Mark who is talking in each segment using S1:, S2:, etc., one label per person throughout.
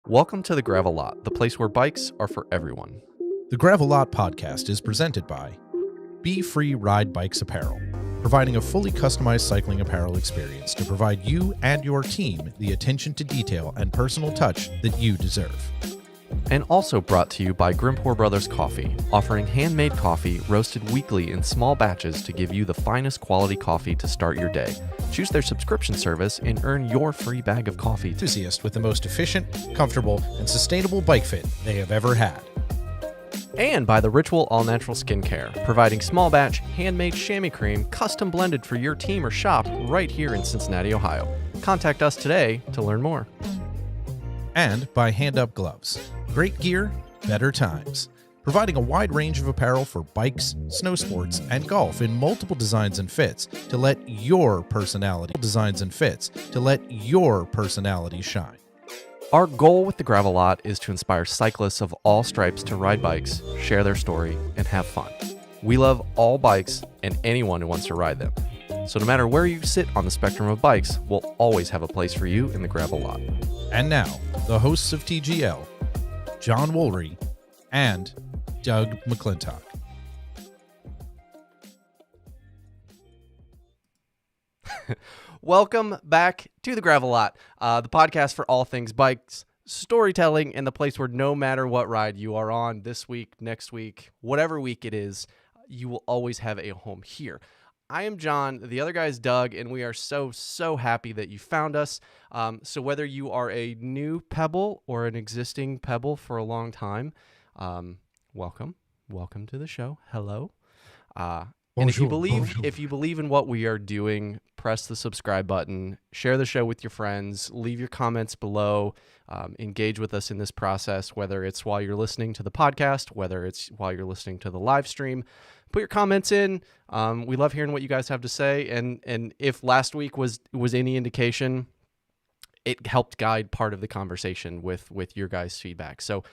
S1: Welcome to the Gravel Lot, the place where bikes are for everyone.
S2: The Gravel Lot podcast is presented by Be Free Ride Bikes Apparel, providing a fully customized cycling apparel experience to provide you and your team the attention to detail and personal touch that you deserve.
S1: And also brought to you by Grimpour Brothers Coffee, offering handmade coffee roasted weekly in small batches to give you the finest quality coffee to start your day. Choose their subscription service and earn your free bag of coffee.
S2: Enthusiast with the most efficient, comfortable, and sustainable bike fit they have ever had.
S1: And by the Ritual All Natural Skincare, providing small batch, handmade chamois cream, custom blended for your team or shop right here in Cincinnati, Ohio. Contact us today to learn more.
S2: And by Hand Up Gloves. Great gear, better times. Providing a wide range of apparel for bikes, snow sports, and golf in multiple designs and fits to let your personality shine.
S1: Our goal with the Gravel Lot is to inspire cyclists of all stripes to ride bikes, share their story, and have fun. We love all bikes and anyone who wants to ride them. So no matter where you sit on the spectrum of bikes, we'll always have a place for you in the Gravel Lot.
S2: And now, the hosts of TGL, John Woolry and Doug McClintock.
S1: Welcome back to the Gravel Lot, the podcast for all things bikes, storytelling, and the place where no matter what ride you are on this week, next week, whatever week it is, you will always have a home here. I am John, the other guy is Doug, and we are so happy that you found us. So whether you are a new Pebble or an existing Pebble for a long time, welcome to the show. Hello. And if you
S2: Bonjour, bonjour.
S1: believe in what we are doing, press the subscribe button, share the show with your friends, leave your comments below, engage with us in this process, whether it's while you're listening to the podcast, whether it's while you're listening to the live stream. Put your comments in. We love hearing what you guys have to say. And if last week was any indication, it helped guide part of the conversation with your guys' feedback. So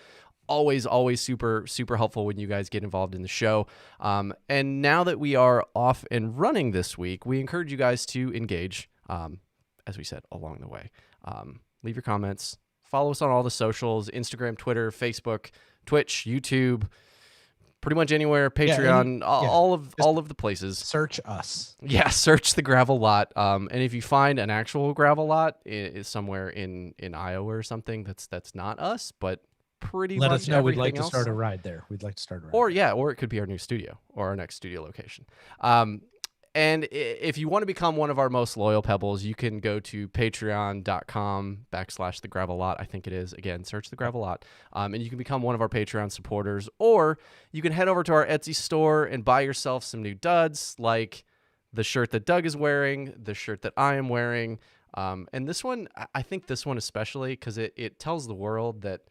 S1: always super helpful when you guys get involved in the show. And now that we are off and running this week, we encourage you guys to engage, as we said, along the way. Leave your comments, follow us on all the socials: Instagram, Twitter, Facebook, Twitch, YouTube, pretty much anywhere, Patreon, all of the places.
S2: Search us.
S1: Yeah, search the gravel lot. And if you find an actual gravel lot is somewhere in Iowa or something that's not us, but pretty
S2: Let
S1: much
S2: us know. We'd like
S1: everything
S2: to start
S1: else.
S2: a ride there. We'd like to start a ride.
S1: Or it could be our new studio or our next studio location. And if you want to become one of our most loyal Pebbles, you can go to patreon.com/the gravel lot. I think it is. Again, search the gravel lot. And you can become one of our Patreon supporters, or you can head over to our Etsy store and buy yourself some new duds, like the shirt that Doug is wearing, the shirt that I am wearing. And this one, I think this one especially, because it tells the world that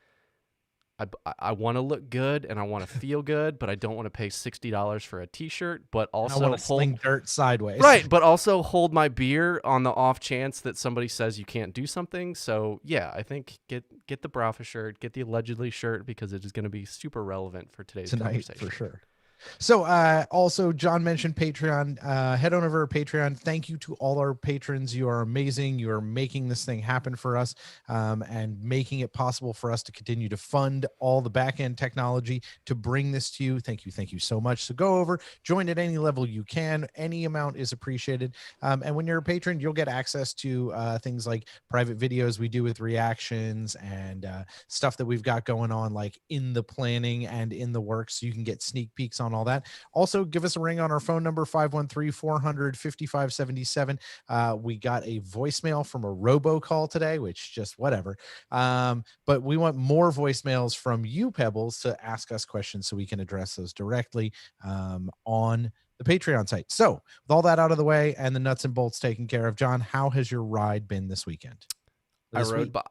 S1: I want to look good and I want to feel good, but I don't want to pay $60 for a T-shirt. But also
S2: I want to sling dirt sideways,
S1: right? But also hold my beer on the off chance that somebody says you can't do something. So yeah, I think get the Brafa shirt, get the allegedly shirt, because it is going to be super relevant for today's conversation
S2: for sure. So also John mentioned Patreon. Head on over to Patreon. Thank you to all our patrons. You are amazing. You are making this thing happen for us, and making it possible for us to continue to fund all the back end technology to bring this to you. Thank you so much. So go over, join at any level you can. Any amount is appreciated. And when you're a patron, you'll get access to things like private videos we do with reactions and stuff that we've got going on, like in the planning and in the works. So you can get sneak peeks on all that. Also, give us a ring on our phone number, 513-400-5577. We got a voicemail from a robocall today, which just whatever. But we want more voicemails from you, Pebbles, to ask us questions so we can address those directly on the Patreon site. So with all that out of the way and the nuts and bolts taken care of, John, how has your ride been this weekend?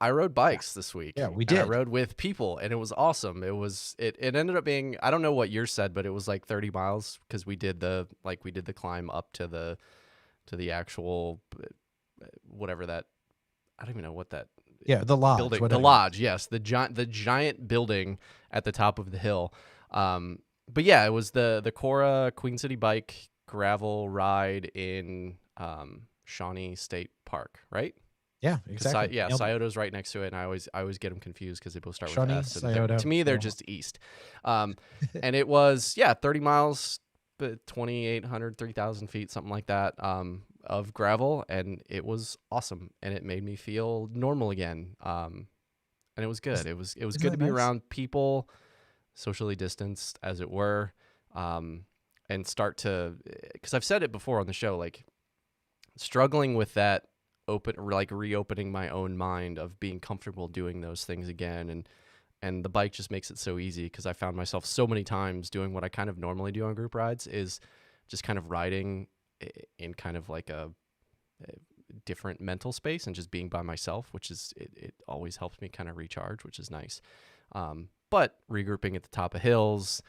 S1: I rode bikes this week.
S2: Yeah, we did.
S1: I rode with people, and it was awesome. It ended up being, I don't know what yours said, but it was like 30 miles because we did the climb up to the actual whatever that, I don't even know what that.
S2: Yeah, the lodge.
S1: Building, the lodge, yes, the giant building at the top of the hill. But yeah, it was the Cora Queen City Bike gravel ride in Shawnee State Park, right?
S2: Yeah, exactly.
S1: Scioto's right next to it, and I always get them confused because they both start
S2: Shawnee,
S1: with S.
S2: Scioto.
S1: To me, they're just east. And it was 30 miles, 2,800, 3,000 feet, something like that, of gravel, and it was awesome, and it made me feel normal again. And it was good. It was good to be around people, socially distanced, as it were, and start to, because I've said it before on the show, like struggling with that. Reopening my own mind of being comfortable doing those things again, and the bike just makes it so easy, because I found myself so many times doing what I kind of normally do on group rides, is just kind of riding in kind of like a different mental space and just being by myself, which is it always helps me kind of recharge, which is nice. But regrouping at the top of hills,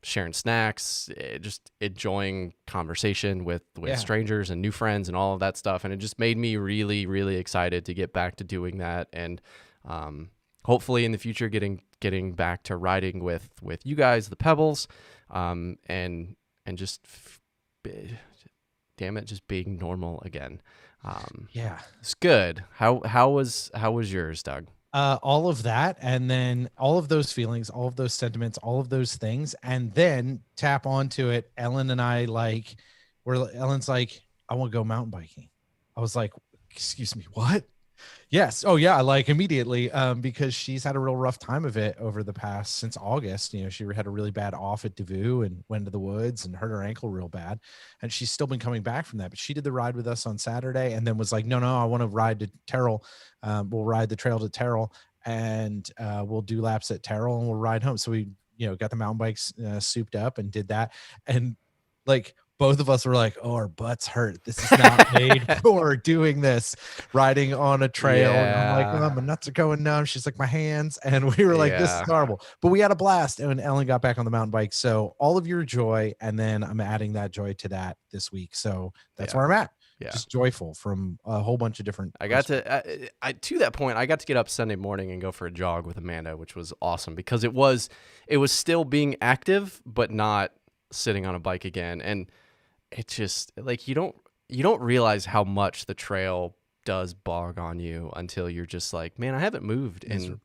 S1: sharing snacks, just enjoying conversation with strangers and new friends and all of that stuff. And it just made me really, really excited to get back to doing that. And hopefully in the future, getting back to riding with you guys, the Pebbles, and just, damn it, just being normal again. It's good. How was yours, Doug?
S2: All of that, and then all of those feelings, all of those sentiments, all of those things, and then tap onto it. Ellen and I Ellen's like, I want to go mountain biking. I was like, excuse me, what? Yes. Oh yeah. Like immediately, because she's had a real rough time of it over the past, since August. You know, she had a really bad off at Davoo and went to the woods and hurt her ankle real bad. And she's still been coming back from that, but she did the ride with us on Saturday and then was like, no, I want to ride to Terrell. We'll ride the trail to Terrell and we'll do laps at Terrell and we'll ride home. So we, got the mountain bikes souped up and did that. And like both of us were like, oh, our butts hurt. This is not made for doing this, riding on a trail. And I'm like, oh, my nuts are going numb. She's like, my hands. And we were like, this is horrible. But we had a blast. And when Ellen got back on the mountain bike, so all of your joy. And then I'm adding that joy to that this week. So that's where I'm at. Yeah. Just joyful from a whole bunch of different.
S1: I got to that point. I got to get up Sunday morning and go for a jog with Amanda, which was awesome because it was still being active, but not sitting on a bike again. And it's just like you don't realize how much the trail does bog on you until you're just like, man, I haven't moved in.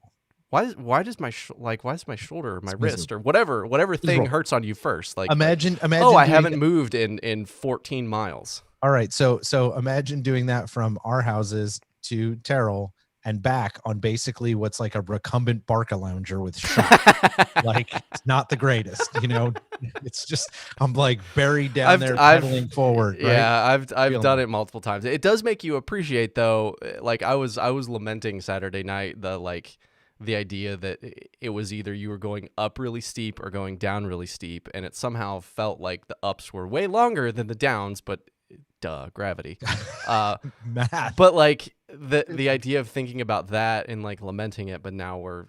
S1: Why does my shoulder, or my wrist, or whatever thing hurts on you first? Like
S2: imagine.
S1: Oh, I haven't moved in 14 miles.
S2: All right, so imagine doing that from our houses to Terrell and back on basically what's like a recumbent Barca lounger with shock. Like it's not the greatest, It's just I'm like buried down there pedaling forward. Right?
S1: Yeah, I've done it multiple times. It does make you appreciate though. Like I was lamenting Saturday night the idea that it was either you were going up really steep or going down really steep, and it somehow felt like the ups were way longer than the downs, but gravity.
S2: Math.
S1: But like the idea of thinking about that and like lamenting it, but now we're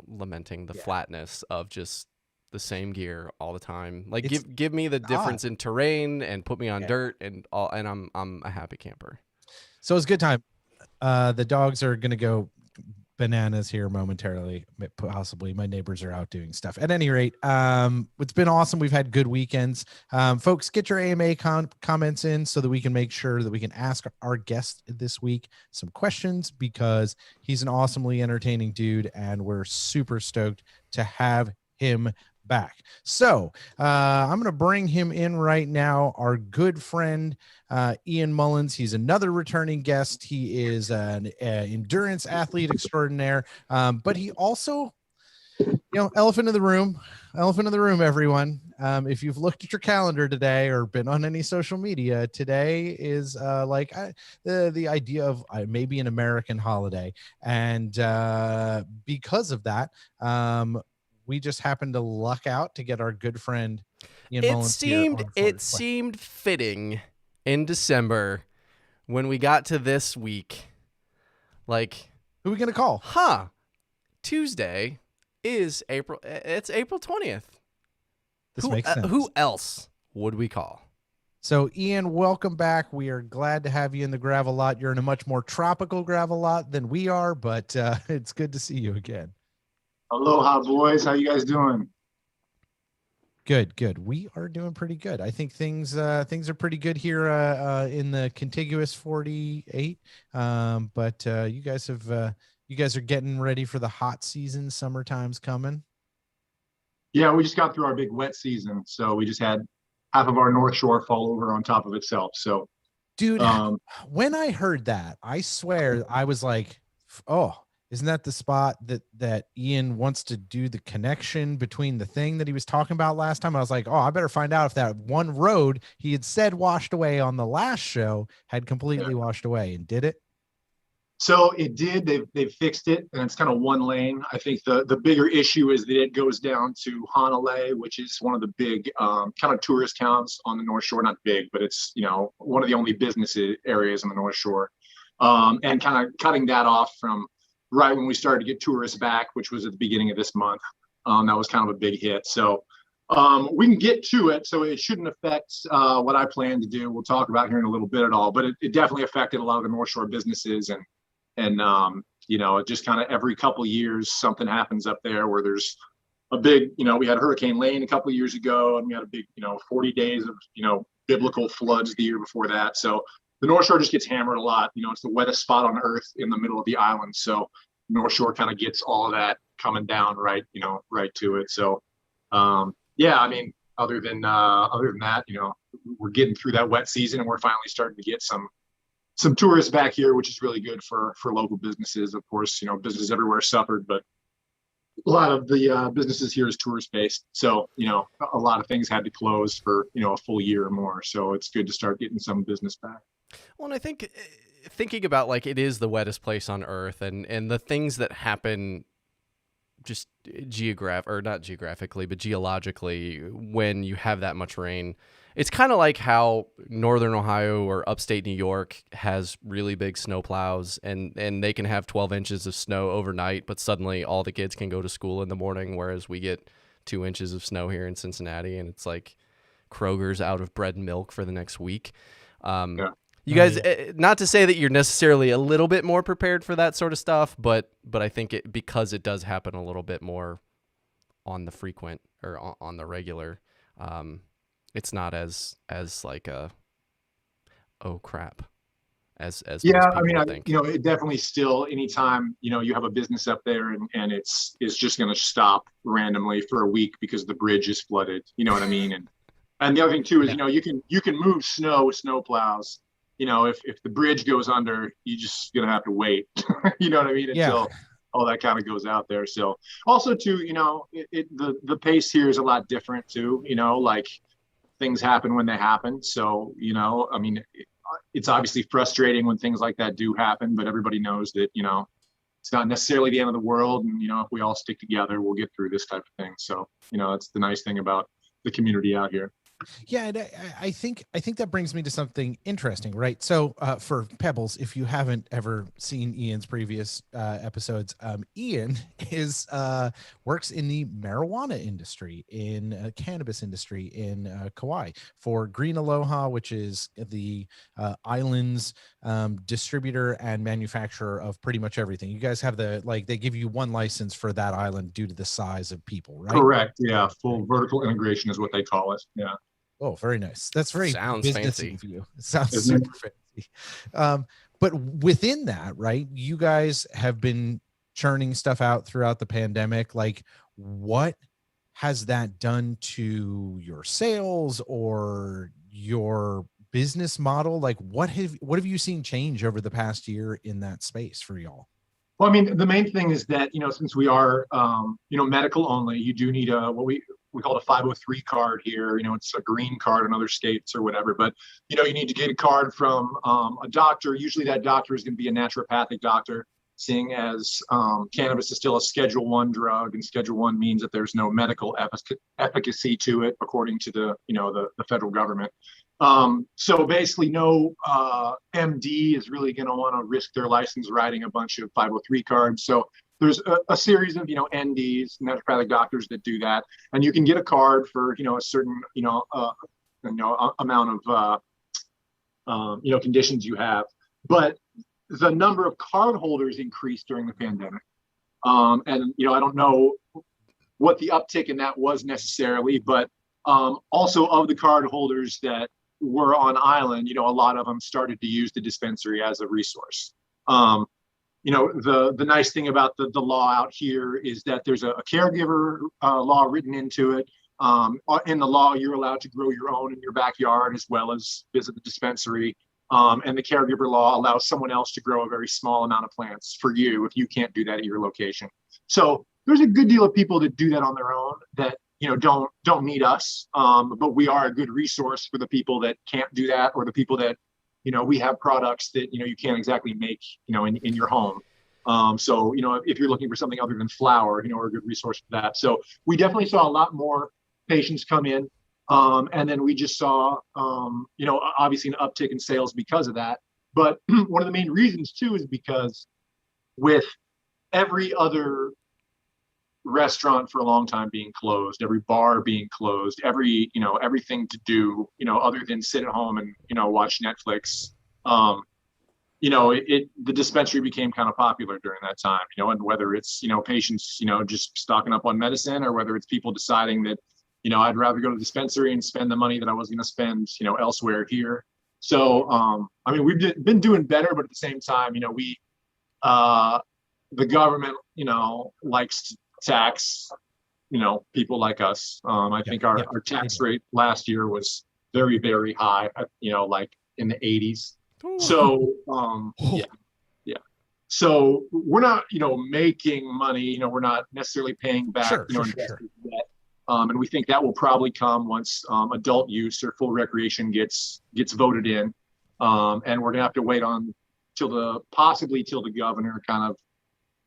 S1: lamenting the flatness of just the same gear all the time. Like give me the difference in terrain and put me on dirt and I'm a happy camper.
S2: So it's a good time. The dogs are gonna go bananas here momentarily, possibly. My neighbors are out doing stuff. At any rate, it's been awesome. We've had good weekends. Folks, get your AMA comments in so that we can make sure that we can ask our guest this week some questions, because he's an awesomely entertaining dude and we're super stoked to have him back. So I'm going to bring him in right now. Our good friend, Ian Mullins. He's another returning guest. He is an endurance athlete extraordinaire, but he also, elephant in the room, everyone. If you've looked at your calendar today or been on any social media, today is the idea of maybe an American holiday. And because of that, we just happened to luck out to get our good friend Ian Mullins here.
S1: It seemed fitting in December when we got to this week. Like,
S2: who are we gonna call?
S1: Tuesday is April. It's April 20th.
S2: This makes sense.
S1: Who else would we call?
S2: So, Ian, welcome back. We are glad to have you in the gravel lot. You're in a much more tropical gravel lot than we are, but it's good to see you again.
S3: Aloha, boys. How you guys doing?
S2: Good. We are doing pretty good. I think things are pretty good here in the contiguous 48. But you guys are getting ready for the hot season. Summertime's coming.
S3: Yeah, we just got through our big wet season, so we just had half of our North Shore fall over on top of itself. So,
S2: dude, when I heard that, I swear I was like, oh. Isn't that the spot that Ian wants to do the connection between the thing that he was talking about last time? I was like, oh, I better find out if that one road he had said washed away on the last show had completely washed away, and did it?
S3: So it did. They've fixed it, and it's kind of one lane. I think the bigger issue is that it goes down to Honolulu, which is one of the big kind of tourist towns on the North Shore. Not big, but it's one of the only business areas on the North Shore, and kind of cutting that off from right when we started to get tourists back, which was at the beginning of this month. That was kind of a big hit. So we can get to it. So it shouldn't affect what I plan to do. We'll talk about here in a little bit at all, but it definitely affected a lot of the North Shore businesses. And it just kind of every couple of years, something happens up there where there's a big, we had Hurricane Lane a couple of years ago, and we had a big, 40 days of, biblical floods the year before that. So the North Shore just gets hammered a lot. It's the wettest spot on earth in the middle of the island. So North Shore kind of gets all of that coming down right to it. So, other than that, we're getting through that wet season, and we're finally starting to get some tourists back here, which is really good for local businesses. Of course, businesses everywhere suffered, but a lot of the businesses here is tourist based. So, a lot of things had to close for, a full year or more. So it's good to start getting some business back.
S1: Well, and I think thinking about like it is the wettest place on earth, and the things that happen just not geographically, but geologically, when you have that much rain. It's kind of like how Northern Ohio or upstate New York has really big snow plows, and they can have 12 inches of snow overnight, but suddenly all the kids can go to school in the morning, whereas we get 2 inches of snow here in Cincinnati, and it's like Kroger's out of bread and milk for the next week.
S3: Yeah.
S1: You guys, not to say that you're necessarily a little bit more prepared for that sort of stuff, but I think because it does happen a little bit more on the frequent or on the regular, it's not as like a oh crap as most people think.
S3: It definitely still, anytime you have a business up there and it's just going to stop randomly for a week because the bridge is flooded. You know what I mean? And the other thing too is you can move snow with snow plows. If the bridge goes under, you're just gonna have to wait. You know what I mean? Until all that kind of goes out there. So also too, the pace here is a lot different too. Like things happen when they happen. So it's obviously frustrating when things like that do happen, but everybody knows that it's not necessarily the end of the world. And if we all stick together, we'll get through this type of thing. So it's the nice thing about the community out here.
S2: Yeah, and I think that brings me to something interesting, right? So for Pebbles, if you haven't ever seen Ian's previous episodes, Ian works in the marijuana industry, in cannabis industry in Kauai for Green Aloha, which is the island's distributor and manufacturer of pretty much everything. You guys have they give you one license for that island due to the size of people, right?
S3: Correct. Yeah, full vertical integration is what they call it. Yeah.
S2: Oh, very nice. That's very
S1: sounds fancy
S2: for you. It sounds super fancy. But within that, right, you guys have been churning stuff out throughout the pandemic. Like, what has that done to your sales or your business model? Like, what have you seen change over the past year in that space for y'all?
S3: Well, the main thing is that, since we are, medical only, you do need what we call a 503 card here. It's a green card in other states or whatever, but, you need to get a card from a doctor. Usually that doctor is going to be a naturopathic doctor, seeing as cannabis is still a Schedule I drug, and Schedule I means that there's no medical efficacy to it, according to the federal government. So basically no MD is really going to want to risk their license writing a bunch of 503 cards. So there's a series of, NDs, naturopathic doctors that do that. And you can get a card for, a certain, amount of, conditions you have. But the number of card holders increased during the pandemic. And, I don't know what the uptick in that was necessarily, but also of the card holders that were on island, a lot of them started to use the dispensary as a resource. The nice thing about the law out here is that there's a caregiver law written into it. In the law, you're allowed to grow your own in your backyard as well as visit the dispensary. And the caregiver law allows someone else to grow a very small amount of plants for you if you can't do that at your location. So there's a good deal of people that do that on their own that don't need us, but we are a good resource for the people that can't do that, or the people that we have products that you can't exactly make in your home. So if you're looking for something other than flour, we're a good resource for that. So we definitely saw a lot more patients come in, and then we just saw obviously an uptick in sales because of that. But one of the main reasons too is because with every other restaurant for a long time being closed, every bar being closed, everything to do, other than sit at home and, watch Netflix, the dispensary became kind of popular during that time, and whether it's, patients, just stocking up on medicine, or whether it's people deciding that, I'd rather go to the dispensary and spend the money that I was going to spend, elsewhere here. So, we've been doing better, but at the same time, the government, likes to tax, people like us. I think our tax rate last year was very, very high, like in the 80s. So, yeah. So we're not, making money, we're not necessarily paying back, investors yet. And we think that will probably come once adult use or full recreation gets voted in. And we're gonna have to wait possibly till the governor kind of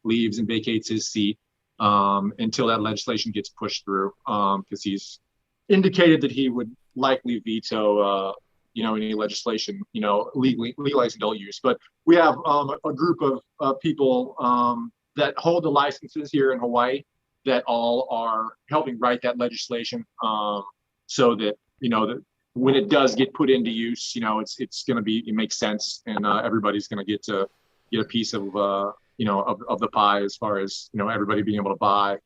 S3: leaves and vacates his seat. until that legislation gets pushed through, because he's indicated that he would likely veto, any legislation, legalizing adult use. But we have a group of people that hold the licenses here in Hawaii that all are helping write that legislation, so that that when it does get put into use, it's going to be, it makes sense, and everybody's going to get a piece of of the pie, as far as everybody being able to buy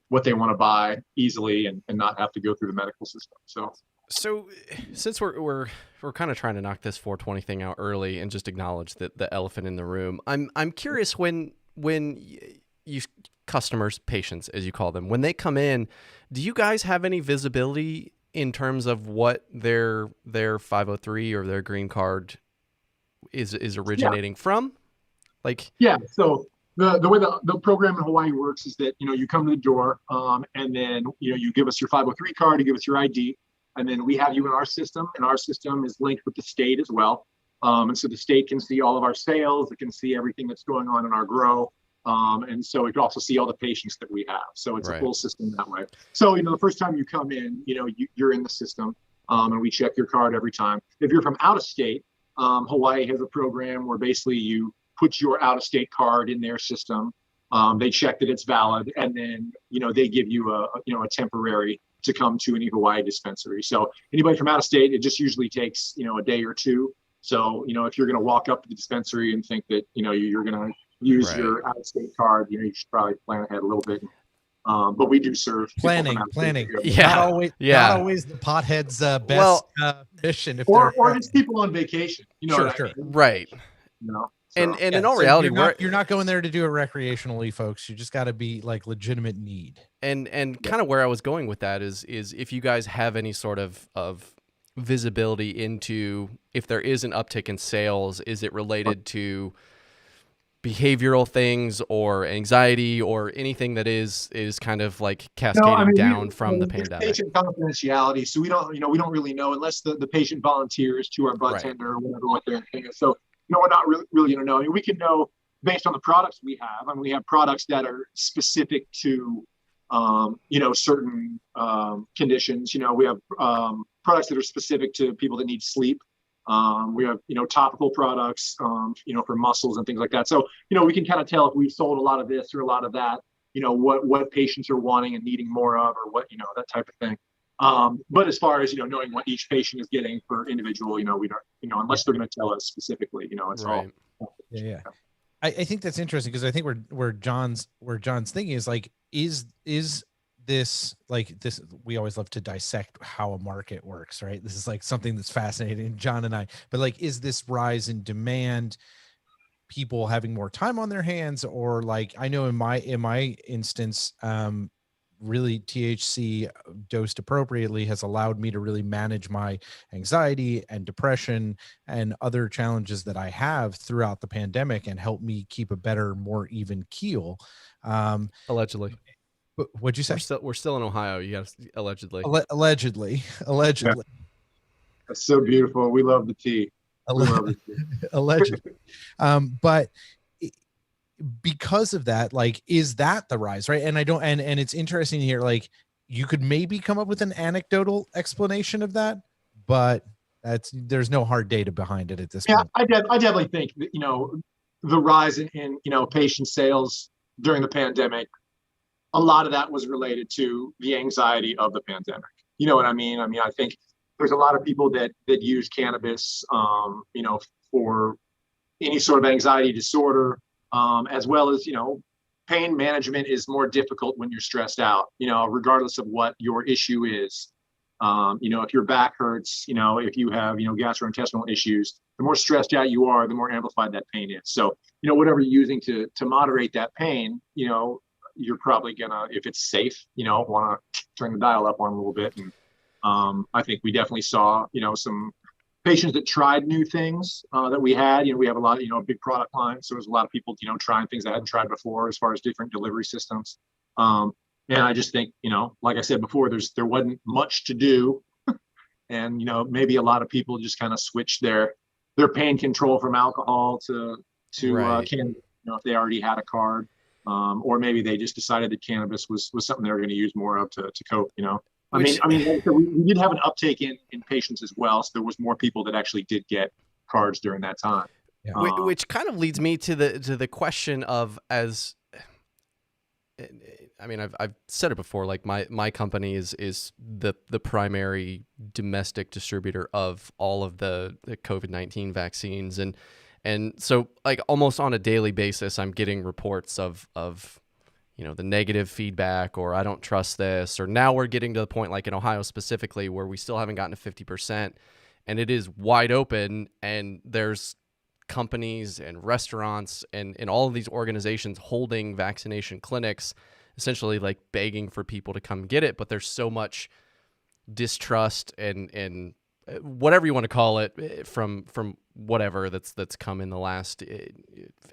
S3: what they want to buy easily, and not have to go through the medical system.
S1: So since we're kind of trying to knock this 420 thing out early and just acknowledge the elephant in the room, I'm curious, when you customers, patients as you call them, when they come in, do you guys have any visibility in terms of what their 503 or their green card is originating from? Like,
S3: yeah, so the way the program in Hawaii works is that you come to the door, and then you give us your 503 card, you give us your ID, and then we have you in our system, and our system is linked with the state as well. And so the state can see all of our sales, it can see everything that's going on in our grow, and so it can also see all the patients that we have. So it's a full system that way. So the first time you come in, you're in the system, and we check your card every time. If you're from out of state, Hawaii has a program where basically you put your out-of-state card in their system. They check that it's valid, and then they give you a temporary to come to any Hawaii dispensary. So anybody from out of state, it just usually takes a day or two. So if you're going to walk up to the dispensary and think that you're going to use your out-of-state card, you should probably plan ahead a little bit. But we do serve
S2: planning.
S1: Yeah,
S2: not always the pothead's best mission.
S3: Or just people on vacation.
S2: Sure.
S3: I mean?
S1: Right.
S3: So,
S1: and in all reality,
S2: you're not going there to do it recreationally, folks. You just got to be like legitimate need.
S1: And kind of where I was going with that is if you guys have any sort of visibility into if there is an uptick in sales, is it related to behavioral things or anxiety or anything that is kind of like cascading down from the pandemic?
S3: Patient confidentiality, so we don't really know unless the patient volunteers to our bud tender or whatever what their thing is. So we're not really going to know. We can know based on the products we have. I mean, we have products that are specific to certain conditions. We have products that are specific to people that need sleep. We have topical products for muscles and things like that. So we can kind of tell if we've sold a lot of this or a lot of that, what patients are wanting and needing more of, or what that type of thing. But as far as knowing what each patient is getting per individual, we don't unless they're going to tell us specifically. It's all.
S2: Yeah. I think that's interesting, because I think where John's thinking is like, is this like this, we always love to dissect how a market works, right? This is like something that's fascinating, John and I, but like, is this rise in demand people having more time on their hands, or like, I know in my instance, really THC dosed appropriately has allowed me to really manage my anxiety and depression and other challenges that I have throughout the pandemic, and help me keep a better, more even keel.
S1: Allegedly.
S2: What'd you say?
S1: We're still in Ohio. You got allegedly.
S2: Allegedly.
S3: Yeah. That's so beautiful. We love the tea.
S2: Allegedly. But because of that, like, is that the rise, right? And and it's interesting here, like, you could maybe come up with an anecdotal explanation of that, but there's no hard data behind it at this point.
S3: I definitely think that, the rise in patient sales during the pandemic, a lot of that was related to the anxiety of the pandemic. You know what I mean? I think there's a lot of people that use cannabis, for any sort of anxiety disorder, as well as, pain management is more difficult when you're stressed out, regardless of what your issue is. If your back hurts, if you have, gastrointestinal issues, the more stressed out you are, the more amplified that pain is. So, whatever you're using to moderate that pain, you're probably gonna, if it's safe, want to turn the dial up on a little bit. And I think we definitely saw, some patients that tried new things that we had. We have a lot, a big product line. So there's a lot of people, trying things that hadn't tried before as far as different delivery systems. And I just think, like I said before, there wasn't much to do. And, maybe a lot of people just kind of switched their pain control from alcohol to cannabis, if they already had a card. or maybe they just decided that cannabis was something they were going to use more of to cope.
S1: Which,
S3: We did have an uptake in patients as well, so there was more people that actually did get cards during that time.
S2: Yeah.
S1: which kind of leads me to the question of, as I mean, I've said it before, like my company is the primary domestic distributor of all of the COVID-19 vaccines, and so like almost on a daily basis I'm getting reports of the negative feedback, or I don't trust this, or now we're getting to the point, like in Ohio specifically, where we still haven't gotten to 50%, and it is wide open, and there's companies and restaurants and all of these organizations holding vaccination clinics, essentially like begging for people to come get it. But there's so much distrust and whatever you want to call it from whatever that's come in the last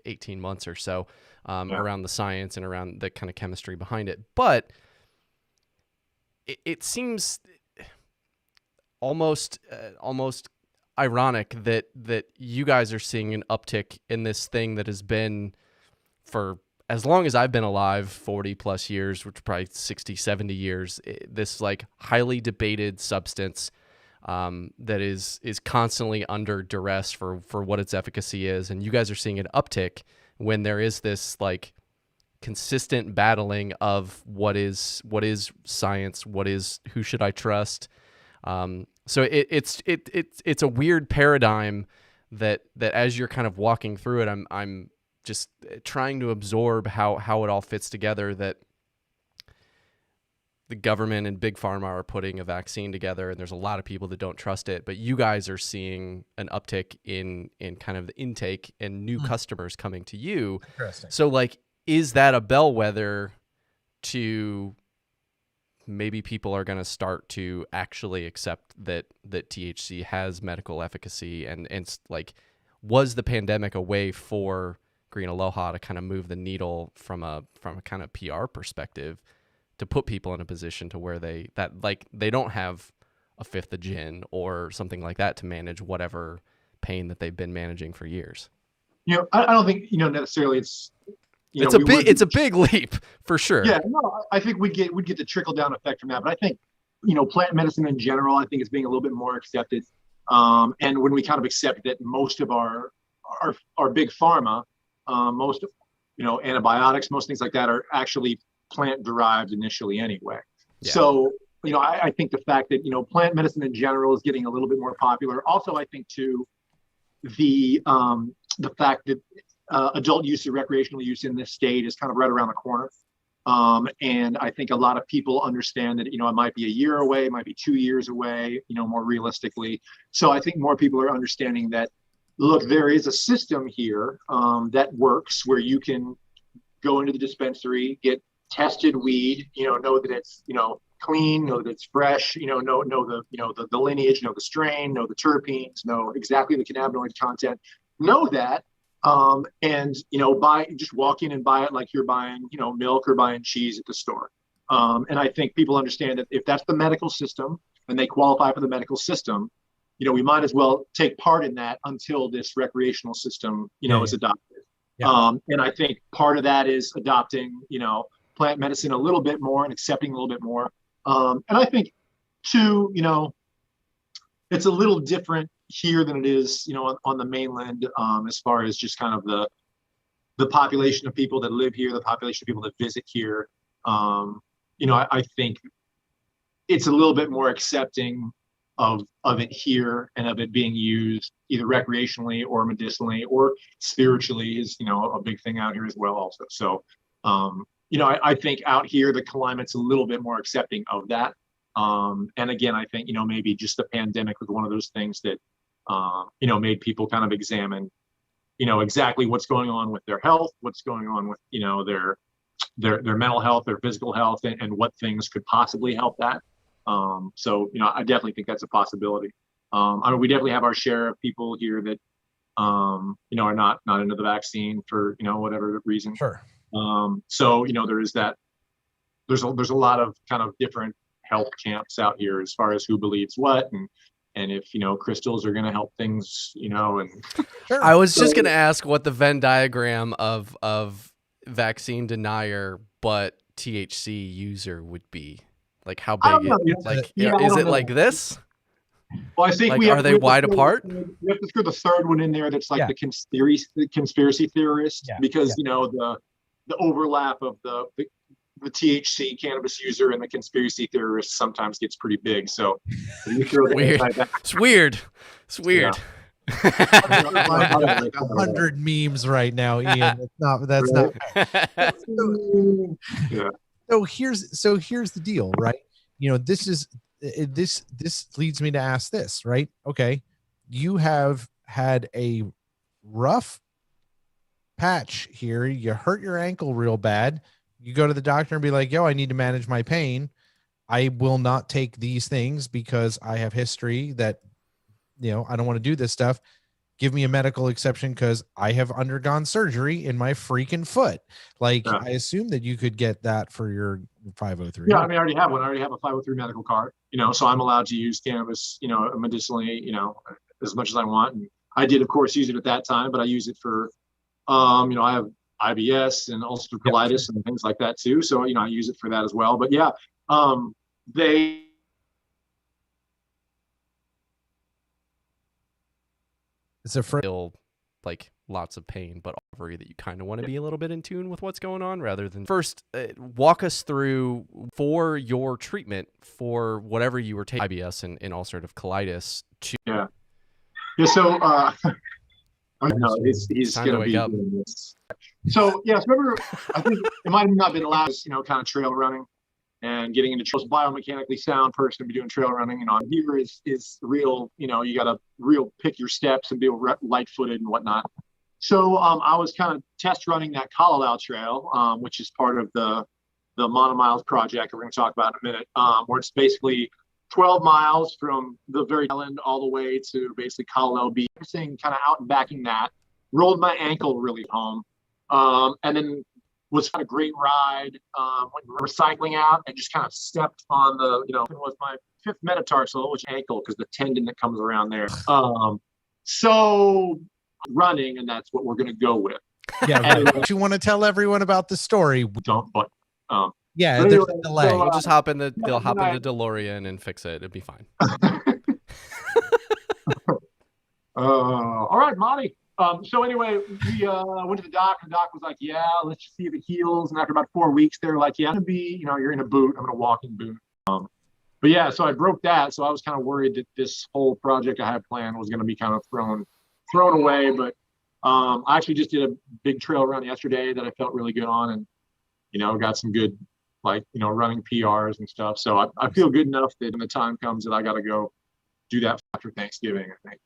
S1: 18 months or so, around the science and around the kind of chemistry behind it. But it seems almost ironic that you guys are seeing an uptick in this thing that has been, for as long as I've been alive, 40 plus years, which is probably 60, 70 years, this like highly debated substance that is constantly under duress for what its efficacy is. And you guys are seeing an uptick when there is this like consistent battling of what is science, who should I trust? So it's a weird paradigm that as you're kind of walking through it, I'm just trying to absorb how it all fits together, that the government and big pharma are putting a vaccine together, and there's a lot of people that don't trust it, but you guys are seeing an uptick in kind of the intake and new customers coming to you.
S2: Interesting.
S1: So like, is that a bellwether to maybe people are going to start to actually accept that THC has medical efficacy, and like, was the pandemic a way for Green Aloha to kind of move the needle from a kind of PR perspective, to put people in a position to where they don't have a fifth of gin or something like that to manage whatever pain that they've been managing for years?
S3: I don't think necessarily it's
S1: it's a big leap for sure.
S3: Yeah, no, I think we'd get the trickle down effect from that, but I think plant medicine in general, I think, is being a little bit more accepted. And when we kind of accept that most of our big pharma, most antibiotics, most things like that are actually plant derived initially anyway. Yeah. So I think the fact that plant medicine in general is getting a little bit more popular. Also, I think too, the fact that adult use or recreational use in this state is kind of right around the corner. And I think a lot of people understand that, it might be a year away, it might be 2 years away, more realistically. So I think more people are understanding that, look, there is a system here that works, where you can go into the dispensary, get tested weed, know that it's, clean, know that it's fresh, know the lineage, know the strain, know the terpenes, know exactly the cannabinoid content, know that. And just walk in and buy it like you're buying, milk or buying cheese at the store. And I think people understand that if that's the medical system and they qualify for the medical system, we might as well take part in that until this recreational system, is adopted. Yeah. And I think part of that is adopting, plant medicine a little bit more and accepting a little bit more. And I think too, it's a little different here than it is, on the mainland, as far as just kind of the population of people that live here, the population of people that visit here. I think it's a little bit more accepting of it here, and of it being used either recreationally or medicinally or spiritually is, a big thing out here as well also. So, I think out here, the climate's a little bit more accepting of that. And again, I think, maybe just the pandemic was one of those things that, made people kind of examine, exactly what's going on with their health, what's going on with, their mental health, their physical health, and what things could possibly help that. So, I definitely think that's a possibility. We definitely have our share of people here that, are not into the vaccine for, whatever reason.
S2: Sure.
S3: So, there is that. There's a lot of kind of different health camps out here as far as who believes what, and if crystals are going to help things, and
S1: sure. I was just going to ask what the Venn diagram of vaccine denier but THC user would be? Like how
S3: I don't
S1: big
S3: know.
S1: it like
S3: Yeah, I
S1: is
S3: don't
S1: it
S3: know.
S1: like this?
S3: Well, I think
S1: Like
S3: we have
S1: are they wide apart?
S3: we have to throw the third one in there. That's like
S2: Yeah.
S3: the conspiracy theorist,
S2: Yeah,
S3: because
S2: yeah.
S3: you know the overlap of the THC cannabis user and the conspiracy theorist sometimes gets pretty big. So you throw the
S1: Weird.
S3: anti-vax,
S1: It's weird. It's weird.
S3: I don't like
S2: Like
S3: that at all.
S2: 100 memes right now, Ian. That's not
S3: Yeah.
S2: so here's the deal, right? You know, this leads me to ask this, right? Okay, you have had a rough patch here. You hurt your ankle real bad. You go to the doctor and be like, yo, I need to manage my pain. I will not take these things because I have history that, you know, I don't want to do this stuff. Give me a medical exception because I have undergone surgery in my freaking foot. Like,
S3: Yeah.
S2: I assume that you could get that for your 503.
S3: Yeah, I mean, I already have one. I already have a 503 medical card, you know, so I'm allowed to use cannabis, you know, medicinally, you know, as much as I want. And I did, of course, use it at that time, but I use it for, you know, I have IBS and ulcerative
S2: Yep.
S3: colitis and things like that too. So, you know, I use it for that as well. But yeah, they,
S2: It's a
S1: Still like lots of pain, but recovery that you kind of want to be a little bit in tune with what's going on rather than first walk us through for your treatment for whatever you were taking IBS and ulcerative colitis to
S3: yeah. So, I know he's
S1: time to
S3: going to
S1: wake
S3: be
S1: up.
S3: doing this. So, yeah, so remember, I think it might have not been last, you know, kind of trail running and getting into trails, biomechanically sound person to be doing trail running. You know, here is real, you know, you got to real pick your steps and be light footed and whatnot. So I was kind of test running that Colorado Trail, which is part of the Monomiles project we're going to talk about in a minute, where it's basically 12 miles from the very island all the way to basically Colorado Beach, kind of out and backing that. Rolled my ankle really home, and then was kind of a great ride. Went recycling out and just kind of stepped on the, you know, it was my fifth metatarsal, which ankle, because the tendon that comes around there. So running, and that's what we're going to go with.
S2: Yeah, right. You want to tell everyone about the story?
S3: Don't, but
S2: Yeah,
S3: but
S2: there's
S3: anyway,
S2: a delay.
S3: so,
S1: We'll just hop in the they'll hop in
S3: I-
S1: the DeLorean and fix it. It'd be fine.
S3: all right, Monty. So anyway, we went to the doc, and the doc was like, yeah, let's just see if it heals. And after about 4 weeks, they're like, yeah, I'm gonna be, you know, you're in a boot. I'm gonna walk in boot. But yeah, so I broke that. So I was kind of worried that this whole project I had planned was gonna be kind of thrown away. But I actually just did a big trail run yesterday that I felt really good on, and you know, got some good, like, you know, running PRs and stuff. So I feel good enough that when the time comes that I got to go do that after Thanksgiving, I think.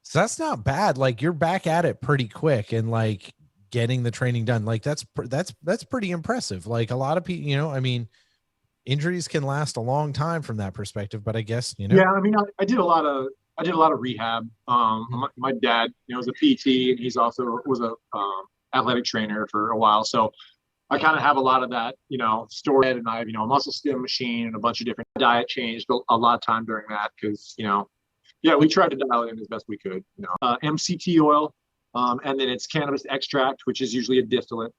S2: So that's not bad. Like, you're back at it pretty quick and like getting the training done. Like that's pretty impressive. Like, a lot of people, you know, I mean, injuries can last a long time from that perspective, but I guess, you know.
S3: Yeah, I mean, I did a lot of rehab. My dad, you know, was a PT, and he's also was a athletic trainer for a while. So I kind of have a lot of that, you know, stored, and I have, you know, a muscle stim machine and a bunch of different diet changed a lot of time during that, because, you know, yeah, we tried to dial it in as best we could, you know, MCT oil, and then it's cannabis extract, which is usually a distillate,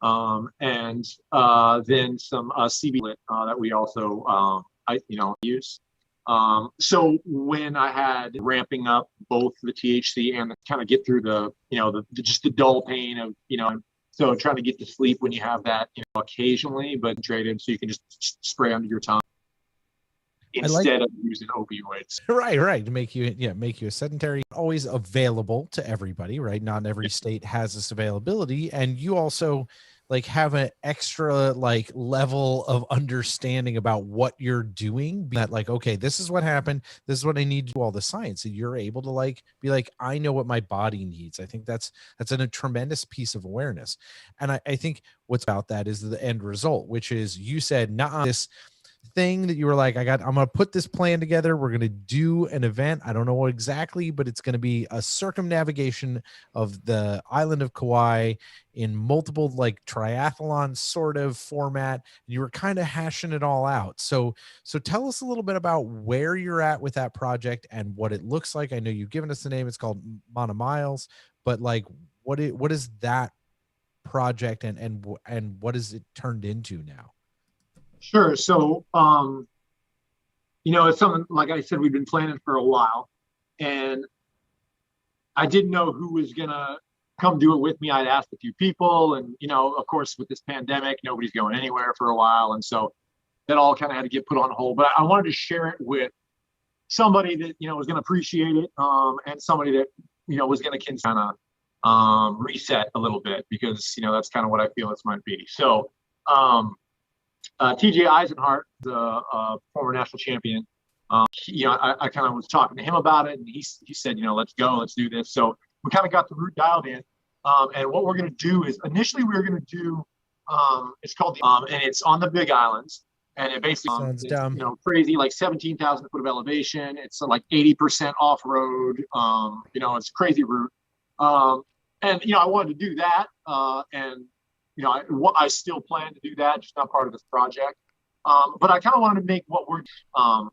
S3: and then some CBD that we also, use. So when I had ramping up both the THC and kind of get through the, you know, just the dull pain of, you know, so trying to get to sleep when you have that, you know, occasionally, but traded so you can just spray under your tongue instead of using opioids.
S2: Right. To make you a sedentary, always available to everybody, right? Not every state has this availability. And you also like have an extra like level of understanding about what you're doing, that like, okay, this is what happened. This is what I need to do, all the science. And you're able to like be like, I know what my body needs. I think that's a tremendous piece of awareness. And I think what's about that is the end result, which is you said, nah, this thing that you were like, I'm going to put this plan together. We're going to do an event. I don't know what exactly, but it's going to be a circumnavigation of the island of Kauai in multiple like triathlon sort of format. And you were kind of hashing it all out. So tell us a little bit about where you're at with that project and what it looks like. I know you've given us the name. It's called Monomiles, but like, what is that project and what has it turned into now?
S3: Sure. So, it's something, like I said, we've been planning for a while, and I didn't know who was gonna come do it with me. I'd asked a few people, and of course, with this pandemic, nobody's going anywhere for a while, and so that all kind of had to get put on hold. But I wanted to share it with somebody that was going to appreciate it, and somebody that was going to kind of reset a little bit, because that's kind of what I feel this might be. So, TJ Eisenhart, the former national champion, I kind of was talking to him about it, and he said, let's go, let's do this. So we kind of got the route dialed in, and what we're going to do is, initially we were going to do, it's called and it's on the Big Islands. And it basically
S2: sounds dumb.
S3: Crazy, like 17,000 foot of elevation. It's like 80% off road. It's a crazy route. And I wanted to do that. And I still plan to do that, just not part of this project. But I kind of wanted to make what we're a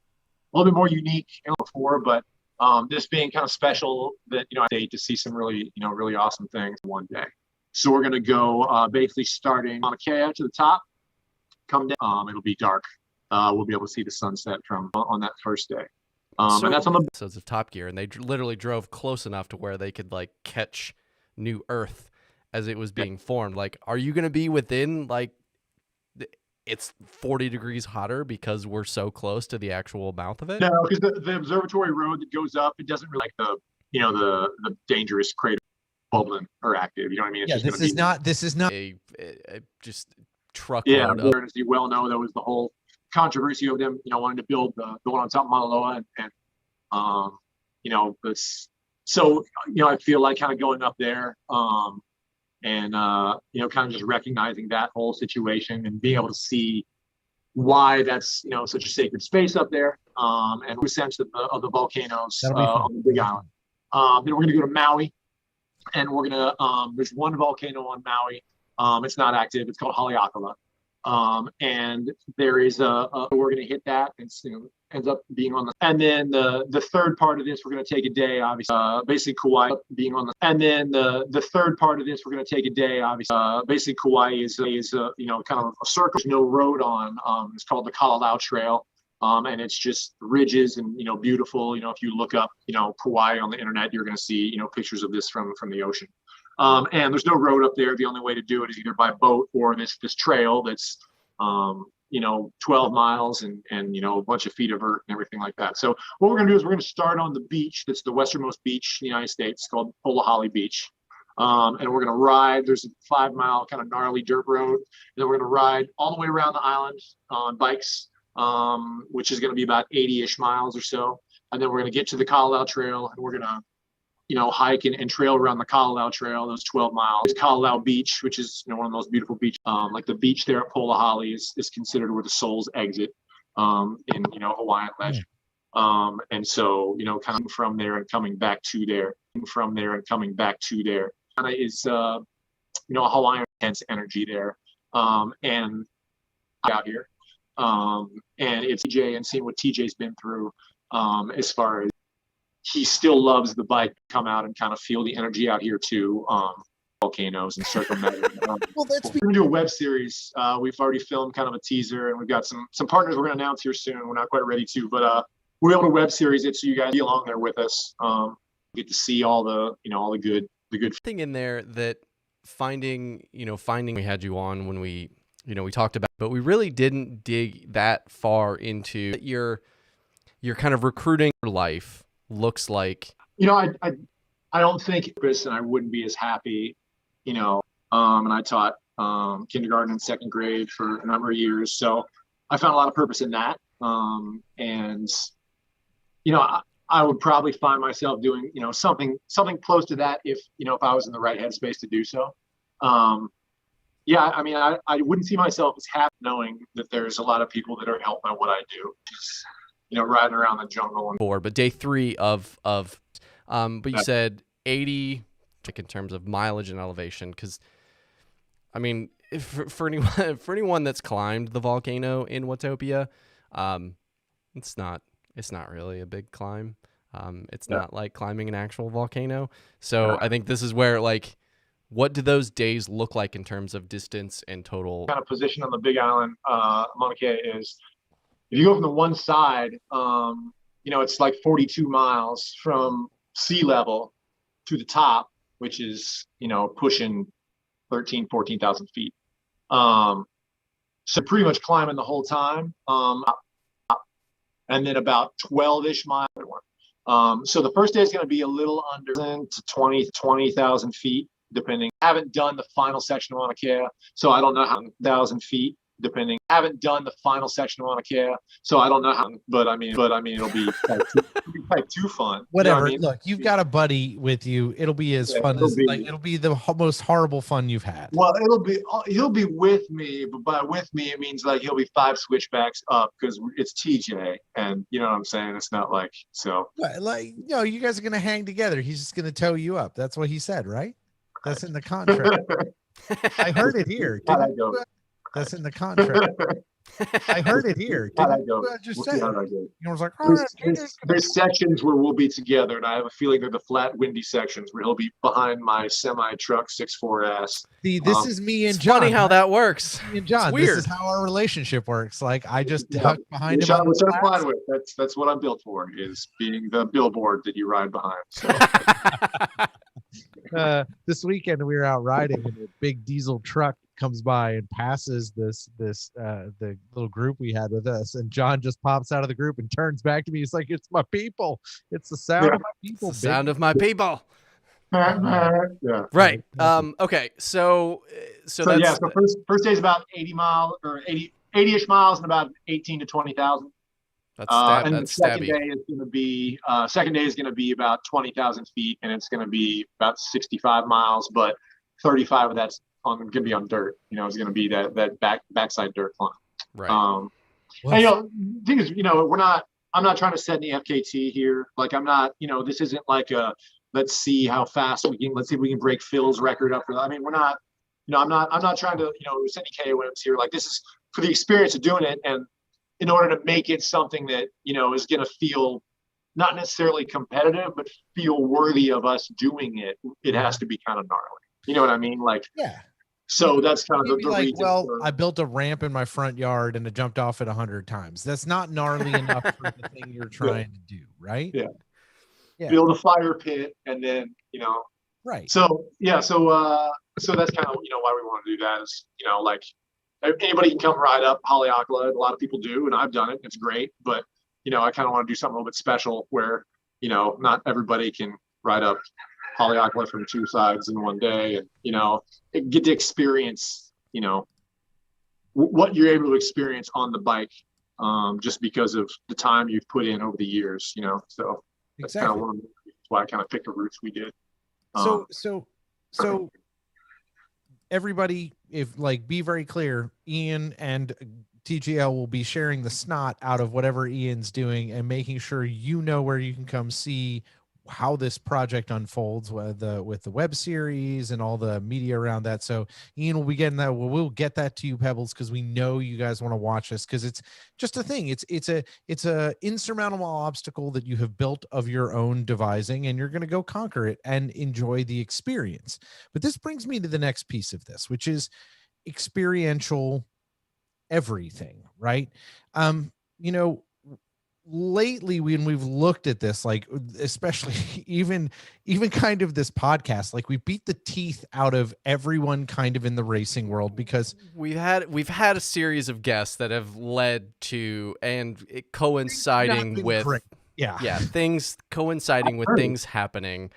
S3: little bit more unique than before. But this being kind of special, that I to see some really really awesome things one day. So we're gonna go basically starting Mauna Kea to the top. Come down. It'll be dark. We'll be able to see the sunset from on that first day.
S1: So
S3: and that's on the
S1: episodes of Top Gear, and they literally drove close enough to where they could like catch new Earth as it was being formed. Like, are you going to be within like it's 40 degrees hotter because we're so close to the actual mouth of it?
S3: No, because the observatory road that goes up, it doesn't really like the dangerous crater bubbling or active. You know what I mean? It's
S2: This is not
S1: a just truckload
S3: of. As you well know, there was the whole controversy of them, wanting to build the one on top of Mauna Loa, and this. So I feel like kind of going up there, and kind of just recognizing that whole situation and being able to see why that's such a sacred space up there, and the sense of the volcanoes on the Big Island. Then we're gonna go to Maui, and we're gonna there's one volcano on Maui. It's not active. It's called Haleakala. And there is we're going to hit that, and ends up being on the, and then the third part of this, we're going to take a day, obviously, basically Kauai being on the, and then the third part of this, we're going to take a day, obviously, basically Kauai is kind of a circle, there's no road on, it's called the Kalalau Trail. And it's just ridges and, beautiful, if you look up, Kauai on the internet, you're going to see, pictures of this from the ocean. And there's no road up there. The only way to do it is either by boat or this trail that's, 12 miles and a bunch of feet of earth and everything like that. So what we're going to do is we're going to start on the beach. That's the westernmost beach in the United States, called Polahali Beach. And we're going to ride. There's a 5-mile kind of gnarly dirt road. And then we're going to ride all the way around the island on bikes, which is going to be about 80-ish miles or so. And then we're going to get to the Kalalau Trail, and we're going to hike and trail around the Kalalau Trail, those 12 miles. Kalalau Beach, which is one of the most beautiful beaches. Like the beach there at Polahali is considered where the souls exit in Hawaiian legend. And so kind of from there and coming back to there, kind of is a Hawaiian intense energy there. And out here, and it's TJ, and seeing what TJ's been through, as far as he still loves the bike, come out and kind of feel the energy out here too. Volcanoes and circumnavigate. Well, we're gonna do a web series. We've already filmed kind of a teaser, and we've got some partners we're gonna announce here soon. We're not quite ready to, but we're able to web series it so you guys be along there with us. Get to see all the all the good
S1: thing in there that finding we had you on when we we talked about, but we really didn't dig that far into your kind of recruiting life looks like.
S3: I don't think Chris and I wouldn't be as happy, and I taught kindergarten and second grade for a number of years, so I found a lot of purpose in that. And I would probably find myself doing something close to that if I was in the right headspace to do so. Yeah, I mean, I wouldn't see myself as happy knowing that there's a lot of people that are helped by what I do. Just, riding around the jungle. And
S1: but day 3 of but you said 80, like in terms of mileage and elevation, because I mean, for anyone that's climbed the volcano in Watopia, it's not really a big climb. It's not like climbing an actual volcano. So I think this is where like What do those days look like in terms of distance and total?
S3: Kind of position on the Big Island, Mauna Kea is, if you go from the one side, it's like 42 miles from sea level to the top, which is, pushing 14,000 feet. So pretty much climbing the whole time. And then about 12-ish miles. So the first day is going to be a little under to 20,000 feet, depending. I haven't done the final section of Mauna Kea, so I don't know how 1,000 feet, depending. I haven't done the final section of Mauna Kea, so I don't know how. But I mean, it'll be like too fun.
S2: Whatever.
S3: You know what I mean?
S2: Look, you've got a buddy with you. It'll be as fun as it'll be the most horrible fun you've had.
S3: Well, he'll be with me, but by with me it means like he'll be 5 switchbacks up because it's TJ, and you know what I'm saying. It's not like so.
S2: Like you guys are gonna hang together. He's just gonna tow you up. That's what he said, right? That's in the contract. I heard it here. That's in the contract. I heard it here. Just say was like,
S3: there's sections where we'll be together, and I have a feeling they're the flat, windy sections where he'll be behind my semi truck 6'4" ass.
S2: See, this is me and
S1: It's
S2: John.
S1: funny how that works.
S2: Me and John,
S1: it's weird.
S2: This is how our relationship works. Like I just duck behind him.
S3: Which I'm fine with. That's what I'm built for, is being the billboard that you ride behind. So.
S2: This weekend we were out riding, and a big diesel truck comes by and passes the little group we had with us, and John just pops out of the group and turns back to me. He's like, "It's my people. It's the sound of my people.
S1: It's the sound of my people."
S3: Yeah.
S1: Right. Okay. So that's,
S3: yeah. So first day is about 80-ish miles, and about 18 to 20,000. And the second day is going to be about 20,000 feet, and it's going to be about 65 miles, but 35 of that's going to be on dirt. It's going to be that backside dirt climb.
S1: Right.
S3: And the thing is, I'm not trying to set any FKT here. Like I'm not, this isn't like let's see how fast let's see if we can break Phil's record up for that. I mean, we're not, I'm not trying to, set any KOMs here. Like this is for the experience of doing it, and in order to make it something that, is going to feel not necessarily competitive, but feel worthy of us doing it, it has to be kind of gnarly. You know what I mean? Like,
S2: yeah.
S3: So that's kind of the
S2: like,
S3: reason.
S2: Well, I built a ramp in my front yard and I jumped off it 100 times. That's not gnarly enough for the thing you're trying to do, right?
S3: Yeah. Build a fire pit, and then,
S2: Right.
S3: So, yeah. So that's kind of, why we want to do that is, like, anybody can come ride up Haleakala. A lot of people do, and I've done it. It's great, but I kind of want to do something a little bit special where not everybody can ride up Haleakala from 2 sides in one day, and get to experience what you're able to experience on the bike, just because of the time you've put in over the years. So that's kind of one of the reasons why I kind of picked the routes we did.
S2: So everybody, be very clear, Ian and TGL will be sharing the snot out of whatever Ian's doing and making sure where you can come see how this project unfolds with the web series and all the media around that. So Ian will be getting that. We'll get that to you, Pebbles, because we know you guys want to watch this, because it's just a thing. It's a insurmountable obstacle that you have built of your own devising, and you're going to go conquer it and enjoy the experience. But this brings me to the next piece of this, which is experiential everything, right? Lately, when we've looked at this, like especially even kind of this podcast, like we beat the teeth out of everyone kind of in the racing world, because
S1: we've had a series of guests that have led to and it coinciding with things coinciding with things happening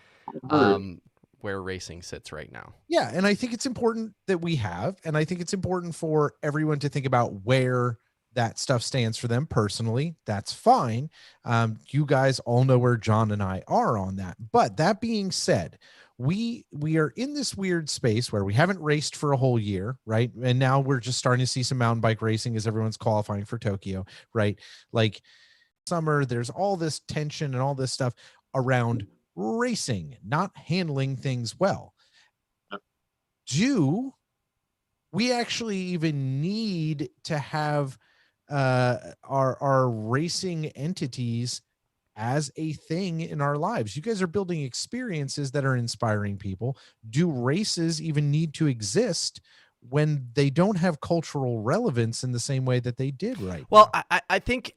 S1: where racing sits right now.
S2: Yeah, and I think it's important that we have, and I think it's important for everyone to think about where that stuff stands for them personally. That's fine. You guys all know where John and I are on that. But that being said, we are in this weird space where we haven't raced for a whole year, right? And now we're just starting to see some mountain bike racing as everyone's qualifying for Tokyo, right? Like summer, there's all this tension and all this stuff around racing, not handling things well. Do we actually even need to have our racing entities as a thing in our lives. You guys are building experiences that are inspiring people. Do races even need to exist when they don't have cultural relevance in the same way that they did right
S1: Well,
S2: now?
S1: I think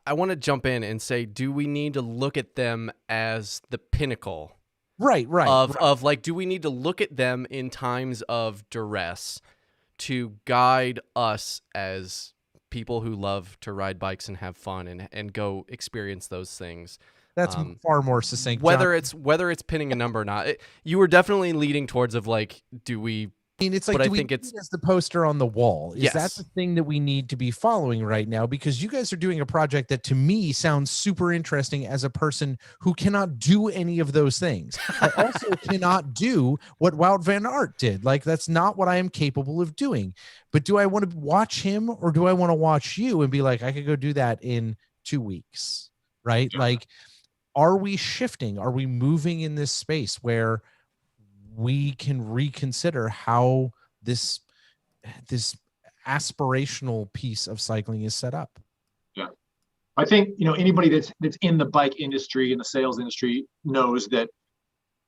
S1: I want to jump in and say, do we need to look at them as the pinnacle
S2: Right.
S1: of like, do we need to look at them in times of duress to guide us as people who love to ride bikes and have fun and go experience those things?
S2: That's far more succinct, John.
S1: Whether it's pinning a number or not, you were definitely leading towards of like, do we?
S2: I mean, it's like,
S1: But I
S2: do we
S1: think
S2: need
S1: it's
S2: it as the poster on the wall? Is that
S1: yes.
S2: the thing that we need to be following right now? Because you guys are doing a project that to me sounds super interesting as a person who cannot do any of those things. I also cannot do what Wout van Aert did. Like, that's not what I am capable of doing. But do I want to watch him, or do I want to watch you and be like, I could go do that in 2 weeks, right? Like, are we shifting? Are we moving in this space where we can reconsider how this aspirational piece of cycling is set up?
S3: Yeah. I think, anybody that's in the bike industry, in the sales industry, knows that,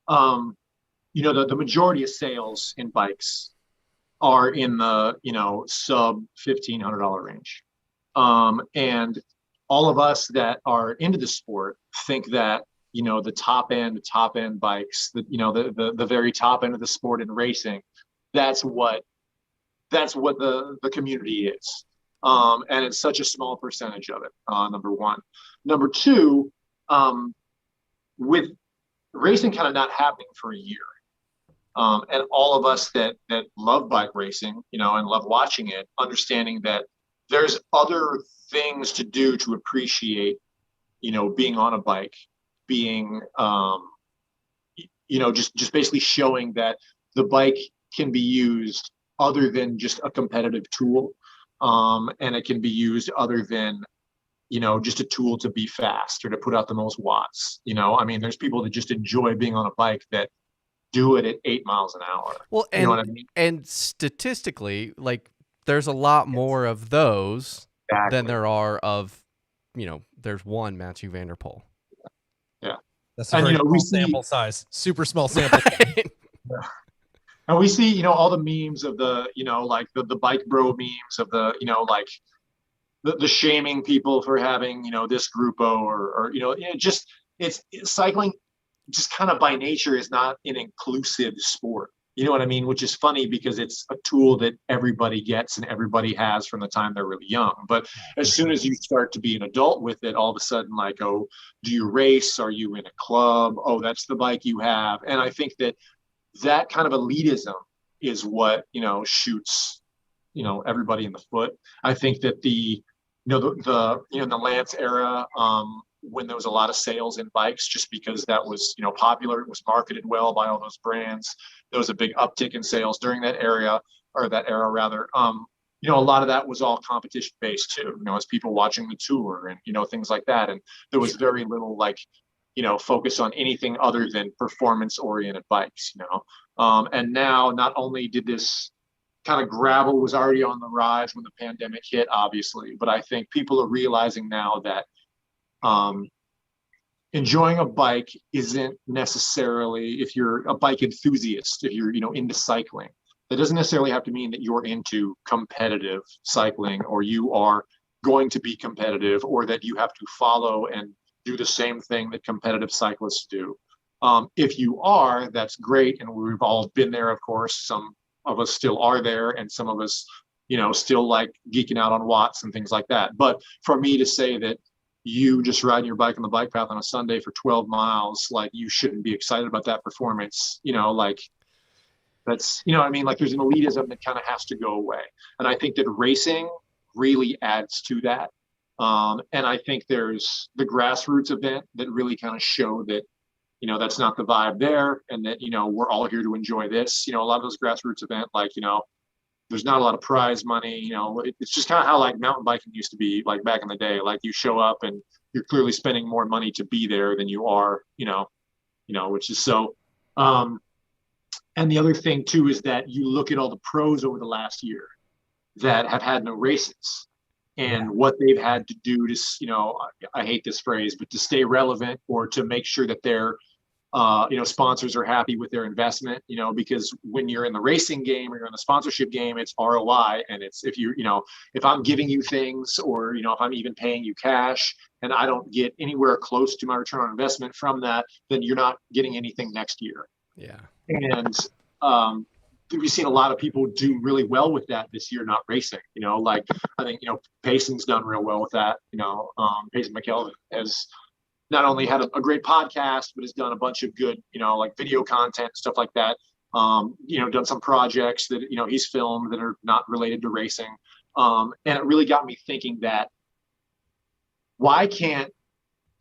S3: the majority of sales in bikes are in the, sub $1,500 range. And all of us that are into the sport think that, the top end bikes, the very top end of the sport in racing, that's what the community is. And it's such a small percentage of it, number one. Number two, with racing kind of not happening for a year, and all of us that love bike racing, and love watching it, understanding that there's other things to do to appreciate, being on a bike, being, just basically showing that the bike can be used other than just a competitive tool. And it can be used other than, just a tool to be fast or to put out the most watts. There's people that just enjoy being on a bike that do it at 8 miles an hour.
S1: Well, and
S3: you know what I mean?
S1: And statistically, like, there's a lot more of those than there are of, there's one Matthew Van Der Poel.
S3: Yeah.
S2: That's a very small sample size. Super small sample size.
S3: Yeah. And we see, all the memes of the, like the bike bro memes of the, like the shaming people for having, this grupo or it's cycling just kind of by nature is not an inclusive sport. You know what I mean? Which is funny because it's a tool that everybody gets and everybody has from the time they're really young. But as soon as you start to be an adult with it, all of a sudden, like, oh, do you race? Are you in a club? Oh, that's the bike you have. And I think that kind of elitism is what, shoots, everybody in the foot. I think that the Lance era, when there was a lot of sales in bikes, just because that was, popular, it was marketed well by all those brands. There was a big uptick in sales during that era rather. A lot of that was all competition based too, as people watching the tour and, things like that. And there was very little like, focus on anything other than performance oriented bikes, and now not only did this kind of gravel was already on the rise when the pandemic hit, obviously, but I think people are realizing now that enjoying a bike isn't necessarily, if you're a bike enthusiast, if you're, into cycling, that doesn't necessarily have to mean that you're into competitive cycling or you are going to be competitive or that you have to follow and do the same thing that competitive cyclists do. If you are, that's great. And we've all been there, of course. Some of us still are there and some of us, still like geeking out on watts and things like that. But for me to say that you just riding your bike on the bike path on a Sunday for 12 miles, like you shouldn't be excited about that performance, like that's, like there's an elitism that kind of has to go away. And I think that racing really adds to that. And I think there's the grassroots event that really kind of show that, that's not the vibe there. And that, we're all here to enjoy this, a lot of those grassroots event, like, there's not a lot of prize money, it's just kind of how like mountain biking used to be like back in the day. Like you show up and you're clearly spending more money to be there than you are, which is so, and the other thing too, is that you look at all the pros over the last year that have had no races. and what they've had to do to, I hate this phrase, but to stay relevant or to make sure that their sponsors are happy with their investment, because when you're in the racing game or you're in the sponsorship game, it's ROI. And it's, if I'm giving you things, or, if I'm even paying you cash and I don't get anywhere close to my return on investment from that, then you're not getting anything next year.
S1: Yeah.
S3: And we've seen a lot of people do really well with that this year, not racing. Like I think, Payson's done real well with that. Payson McKelvin has not only had a great podcast, but has done a bunch of good, like video content, stuff like that. Done some projects that, he's filmed that are not related to racing. And it really got me thinking that why can't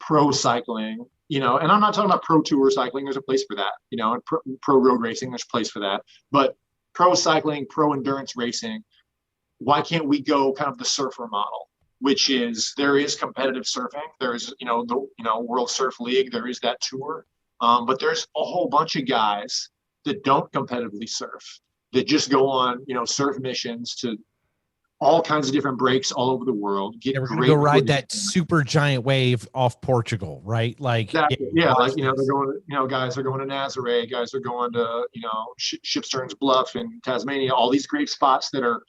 S3: pro cycling, and I'm not talking about pro tour cycling, there's a place for that, and pro road racing, there's a place for that. But pro cycling, pro endurance racing, why can't we go kind of the surfer model? Which is, there is competitive surfing. There's, the World Surf League. There is that tour. But there's a whole bunch of guys that don't competitively surf, that just go on, surf missions to all kinds of different breaks all over the world.
S2: We're going to go ride that super giant wave off Portugal, right? Like,
S3: exactly. They're going, guys are going to Nazaré. Guys are going to, Shipsterns Bluff in Tasmania. All these great spots that are,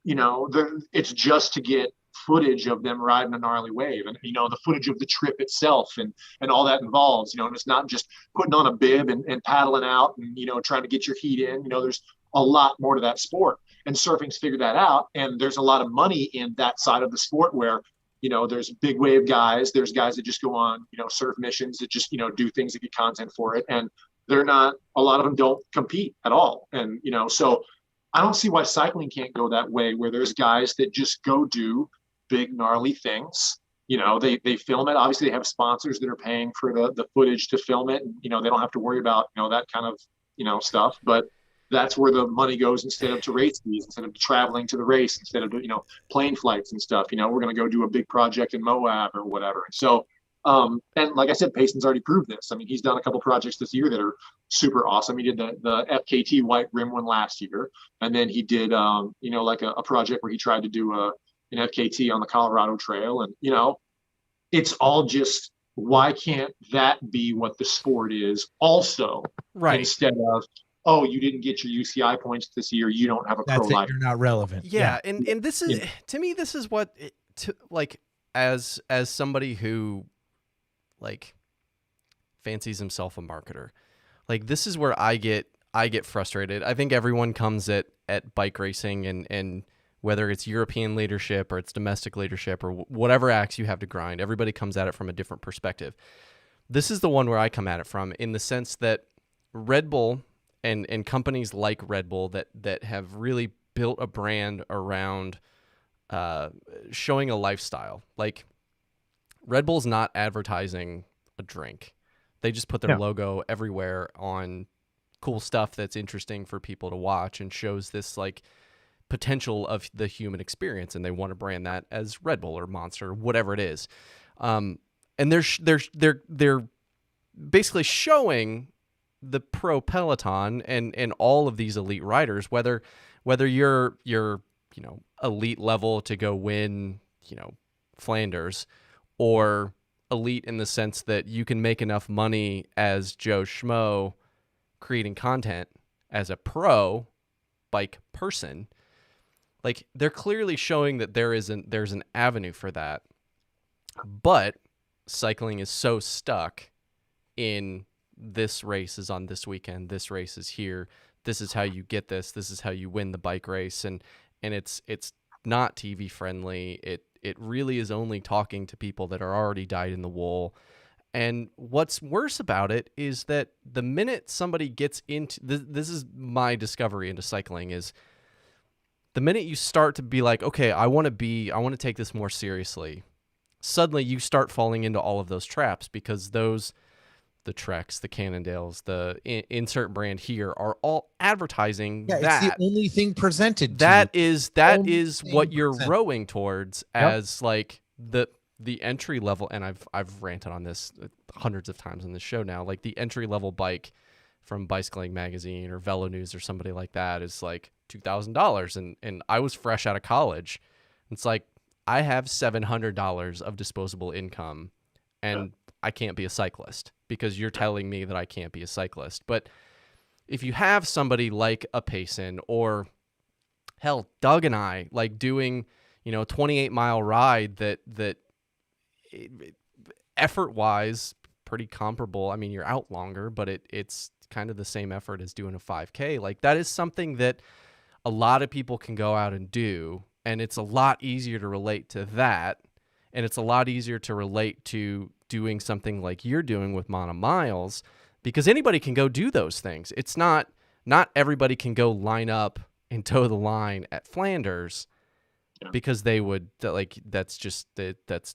S3: it's just to get footage of them riding a gnarly wave, and the footage of the trip itself and all that involves, and it's not just putting on a bib and paddling out and trying to get your heat in. There's a lot more to that sport, and surfing's figured that out, and there's a lot of money in that side of the sport where there's big wave guys, there's guys that just go on surf missions that just do things to get content for it, and they're not, a lot of them don't compete at all. And so I don't see why cycling can't go that way, where there's guys that just go do big gnarly things. They film it. Obviously they have sponsors that are paying for the footage to film it, and they don't have to worry about that kind of stuff. But that's where the money goes, instead of to race fees, instead of traveling to the race, instead of plane flights and stuff. We're going to go do a big project in Moab or whatever. So and like I said, Payson's already proved this. I mean, he's done a couple projects this year that are super awesome. He did the FKT White Rim one last year, and then he did like a project where he tried to do an FKT on the Colorado Trail. And it's all just, why can't that be what the sport is also,
S1: right?
S3: Instead of, oh, you didn't get your UCI points this year, you don't have a pro license.
S2: You're not relevant.
S1: Yeah. And this is, to me, this is what like, as somebody who like fancies himself a marketer, like, this is where I get frustrated. I think everyone comes at bike racing and whether it's European leadership or it's domestic leadership or whatever axe you have to grind, everybody comes at it from a different perspective. This is the one where I come at it from, in the sense that Red Bull and companies like Red Bull that have really built a brand around showing a lifestyle. Like, Red Bull's not advertising a drink. They just put their logo everywhere on cool stuff that's interesting for people to watch and shows this like potential of the human experience, and they want to brand that as Red Bull or Monster or whatever it is. And they're basically showing the pro peloton and all of these elite riders, whether you're elite level to go win Flanders, or elite in the sense that you can make enough money as Joe Schmo creating content as a pro bike person. Like, they're clearly showing that there's an avenue for that, but cycling is so stuck in, this race is on this weekend, this race is here, this is how you get this is how you win the bike race, and it's not TV friendly. It really is only talking to people that are already dyed in the wool. And what's worse about it is that the minute somebody gets into this is my discovery into cycling, is the minute you start to be like, okay, I want to take this more seriously, suddenly you start falling into all of those traps, because the Treks, the Cannondales, the insert brand here are all advertising that.
S2: It's the only thing presented.
S1: That is what you're rowing towards as like the entry level. And I've ranted on this hundreds of times on this show now. Like, the entry level bike from Bicycling Magazine or Velo News or somebody like that is like $2,000, and I was fresh out of college. It's like, I have $700 of disposable income and I can't be a cyclist because you're telling me that I can't be a cyclist. But if you have somebody like a Payson or hell, Doug and I, like doing, a 28-mile ride that effort-wise, pretty comparable. I mean, you're out longer, but it's kind of the same effort as doing a 5K. Like, that is something that a lot of people can go out and do, and it's a lot easier to relate to that, and it's a lot easier to relate to doing something like you're doing with Mono Miles, because anybody can go do those things. It's not everybody can go line up and toe the line at Flanders because they would, like, that's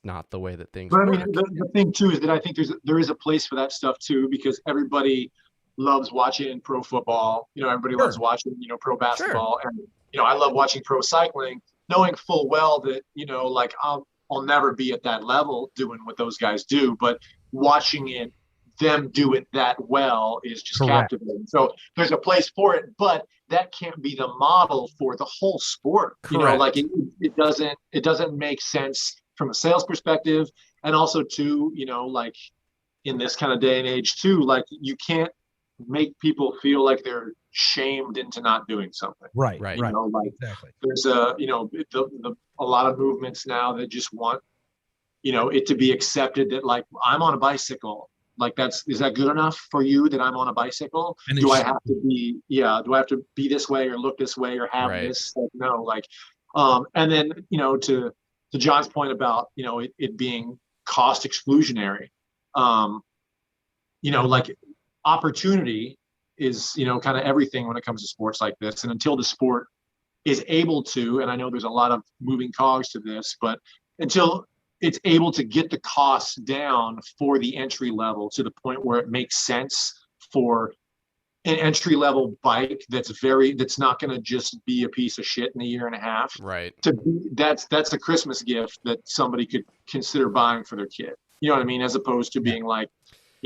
S1: not the way that things
S3: But I
S1: work.
S3: mean, the thing too is that I think there is a place for that stuff too, because everybody loves watching pro football. Everybody loves watching, pro basketball. And, I love watching pro cycling, knowing full well that, like I'll never be at that level doing what those guys do, but watching them do it that well is just captivating. So there's a place for it, but that can't be the model for the whole sport.
S1: Correct.
S3: Like it doesn't make sense from a sales perspective. And also too, like in this kind of day and age too, like you can't make people feel like they're shamed into not doing something.
S2: Right.
S3: Like
S2: Exactly.
S3: there's a lot of movements now that just want, it to be accepted that like I'm on a bicycle. Like is that good enough for you that I'm on a bicycle? Do I have to be this way or look this way or have this? Like, no, like, and then, to John's point about, it being cost exclusionary, like opportunity is, kind of everything when it comes to sports like this. And until the sport is able to, and I know there's a lot of moving cogs to this, but until it's able to get the costs down for the entry level to the point where it makes sense for an entry level bike that's not going to just be a piece of shit in a year and a half.
S1: Right.
S3: That's a Christmas gift that somebody could consider buying for their kid. You know what I mean? As opposed to being like,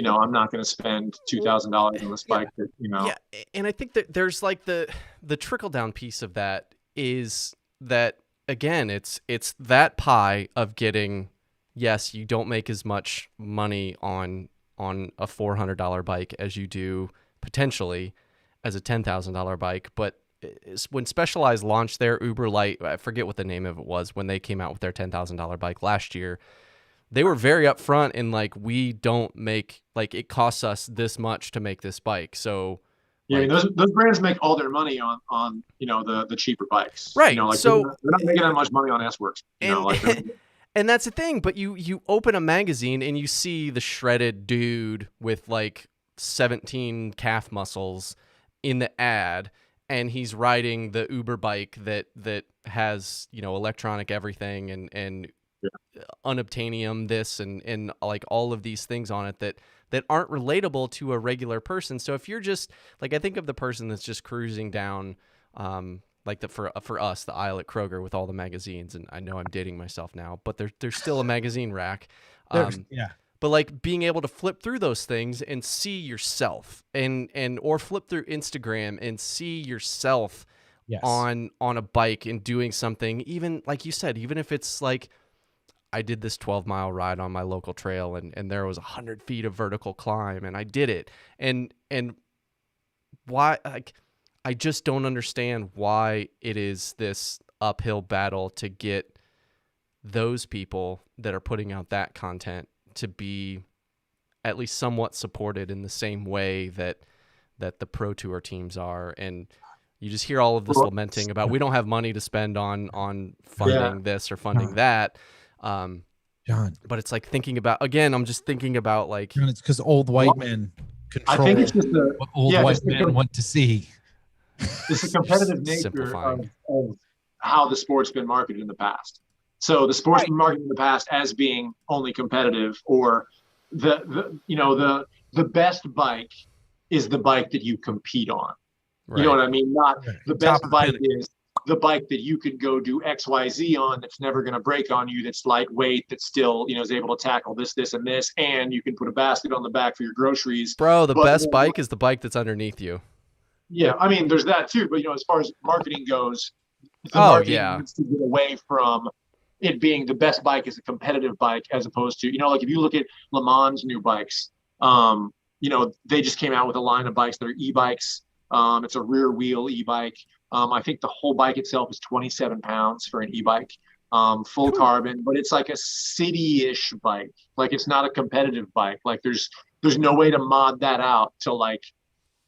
S3: I'm not going to spend $2,000 on this bike.
S1: Yeah, and I think that there's like the trickle down piece of that is that, again, it's that pie of getting, yes, you don't make as much money on a $400 bike as you do potentially as a $10,000 bike, but when Specialized launched their Uber Light, I forget what the name of it was, when they came out with their $10,000 bike last year, they were very upfront in like, we don't make, like, it costs us this much to make this bike. So
S3: yeah, those brands make all their money on the cheaper bikes.
S1: Right. So
S3: they're not making that much money on S-Works.
S1: And that's the thing, but you open a magazine and you see the shredded dude with like 17 calf muscles in the ad, and he's riding the Uber bike that has, electronic everything and unobtainium this and like all of these things on it that aren't relatable to a regular person. So if you're just like, I think of the person that's just cruising down like for us, the aisle at Kroger with all the magazines, and I know I'm dating myself now, but there's still a magazine rack. But like being able to flip through those things and see yourself or flip through Instagram and see yourself on a bike and doing something, even like you said, even if it's like, I did this 12-mile ride on my local trail and there was 100 feet of vertical climb and I did it. And why, like, I just don't understand why it is this uphill battle to get those people that are putting out that content to be at least somewhat supported in the same way that the Pro Tour teams are. And you just hear all of this lamenting about, we don't have money to spend on funding this or funding that.
S2: John,
S1: but it's like I'm just thinking about like,
S2: John, it's because old white men control
S3: I think it's just
S2: what old white men want to see.
S3: It's the competitive nature of how the sport's been marketed in the past. So the sport's been marketed in the past as being only competitive, or the best bike is the bike that you compete on. Right. You know what I mean? Not the best bike is the bike that you could go do XYZ on that's never going to break on you, that's lightweight, that still, is able to tackle this, and this, and you can put a basket on the back for your groceries.
S1: Bro, the best bike is the bike that's underneath you.
S3: Yeah, I mean, there's that too, but, as far as marketing goes, marketing needs to get away from it being the best bike is a competitive bike as opposed to, like if you look at Le Mans new bikes, they just came out with a line of bikes that are e-bikes. It's a rear wheel e-bike. I think the whole bike itself is 27 pounds for an e-bike, full carbon, but it's like a city-ish bike. Like it's not a competitive bike. Like there's no way to mod that out to like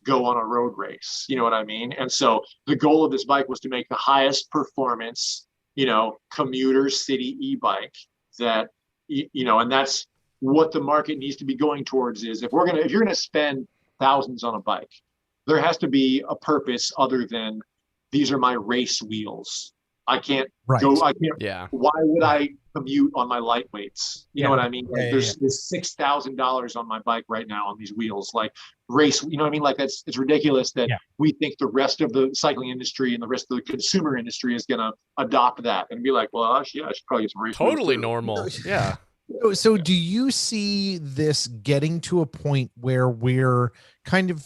S3: go on a road race. You know what I mean? And so the goal of this bike was to make the highest performance, commuter city e-bike that, and that's what the market needs to be going towards is if you're going to spend thousands on a bike, there has to be a purpose other than these are my race wheels. I can't go.
S1: Yeah.
S3: Why would I commute on my lightweights? You know what I mean? Like there's $6,000 on my bike right now on these wheels, like race. You know what I mean? Like it's ridiculous that we think the rest of the cycling industry and the rest of the consumer industry is going to adopt that and be like, well, I should probably get some race.
S1: Totally normal. Yeah.
S2: So do you see this getting to a point where we're kind of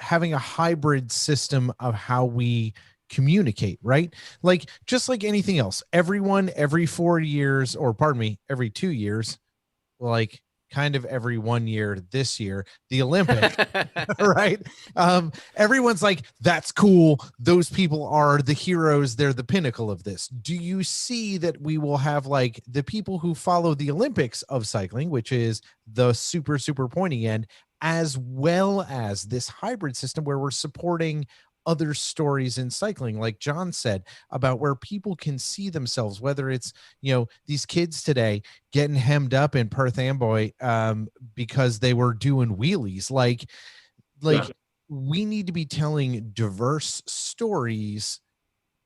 S2: having a hybrid system of how we communicate, right? Like just like anything else, everyone every 4 years, or pardon me, every 2 years, like kind of every 1 year this year, the Olympics, right? Everyone's like, that's cool. Those people are the heroes. They're the pinnacle of this. Do you see that we will have like the people who follow the Olympics of cycling, which is the super, super pointy end, as well as this hybrid system where we're supporting other stories in cycling, like John said, about where people can see themselves, whether it's, these kids today getting hemmed up in Perth Amboy because they were doing wheelies. Like we need to be telling diverse stories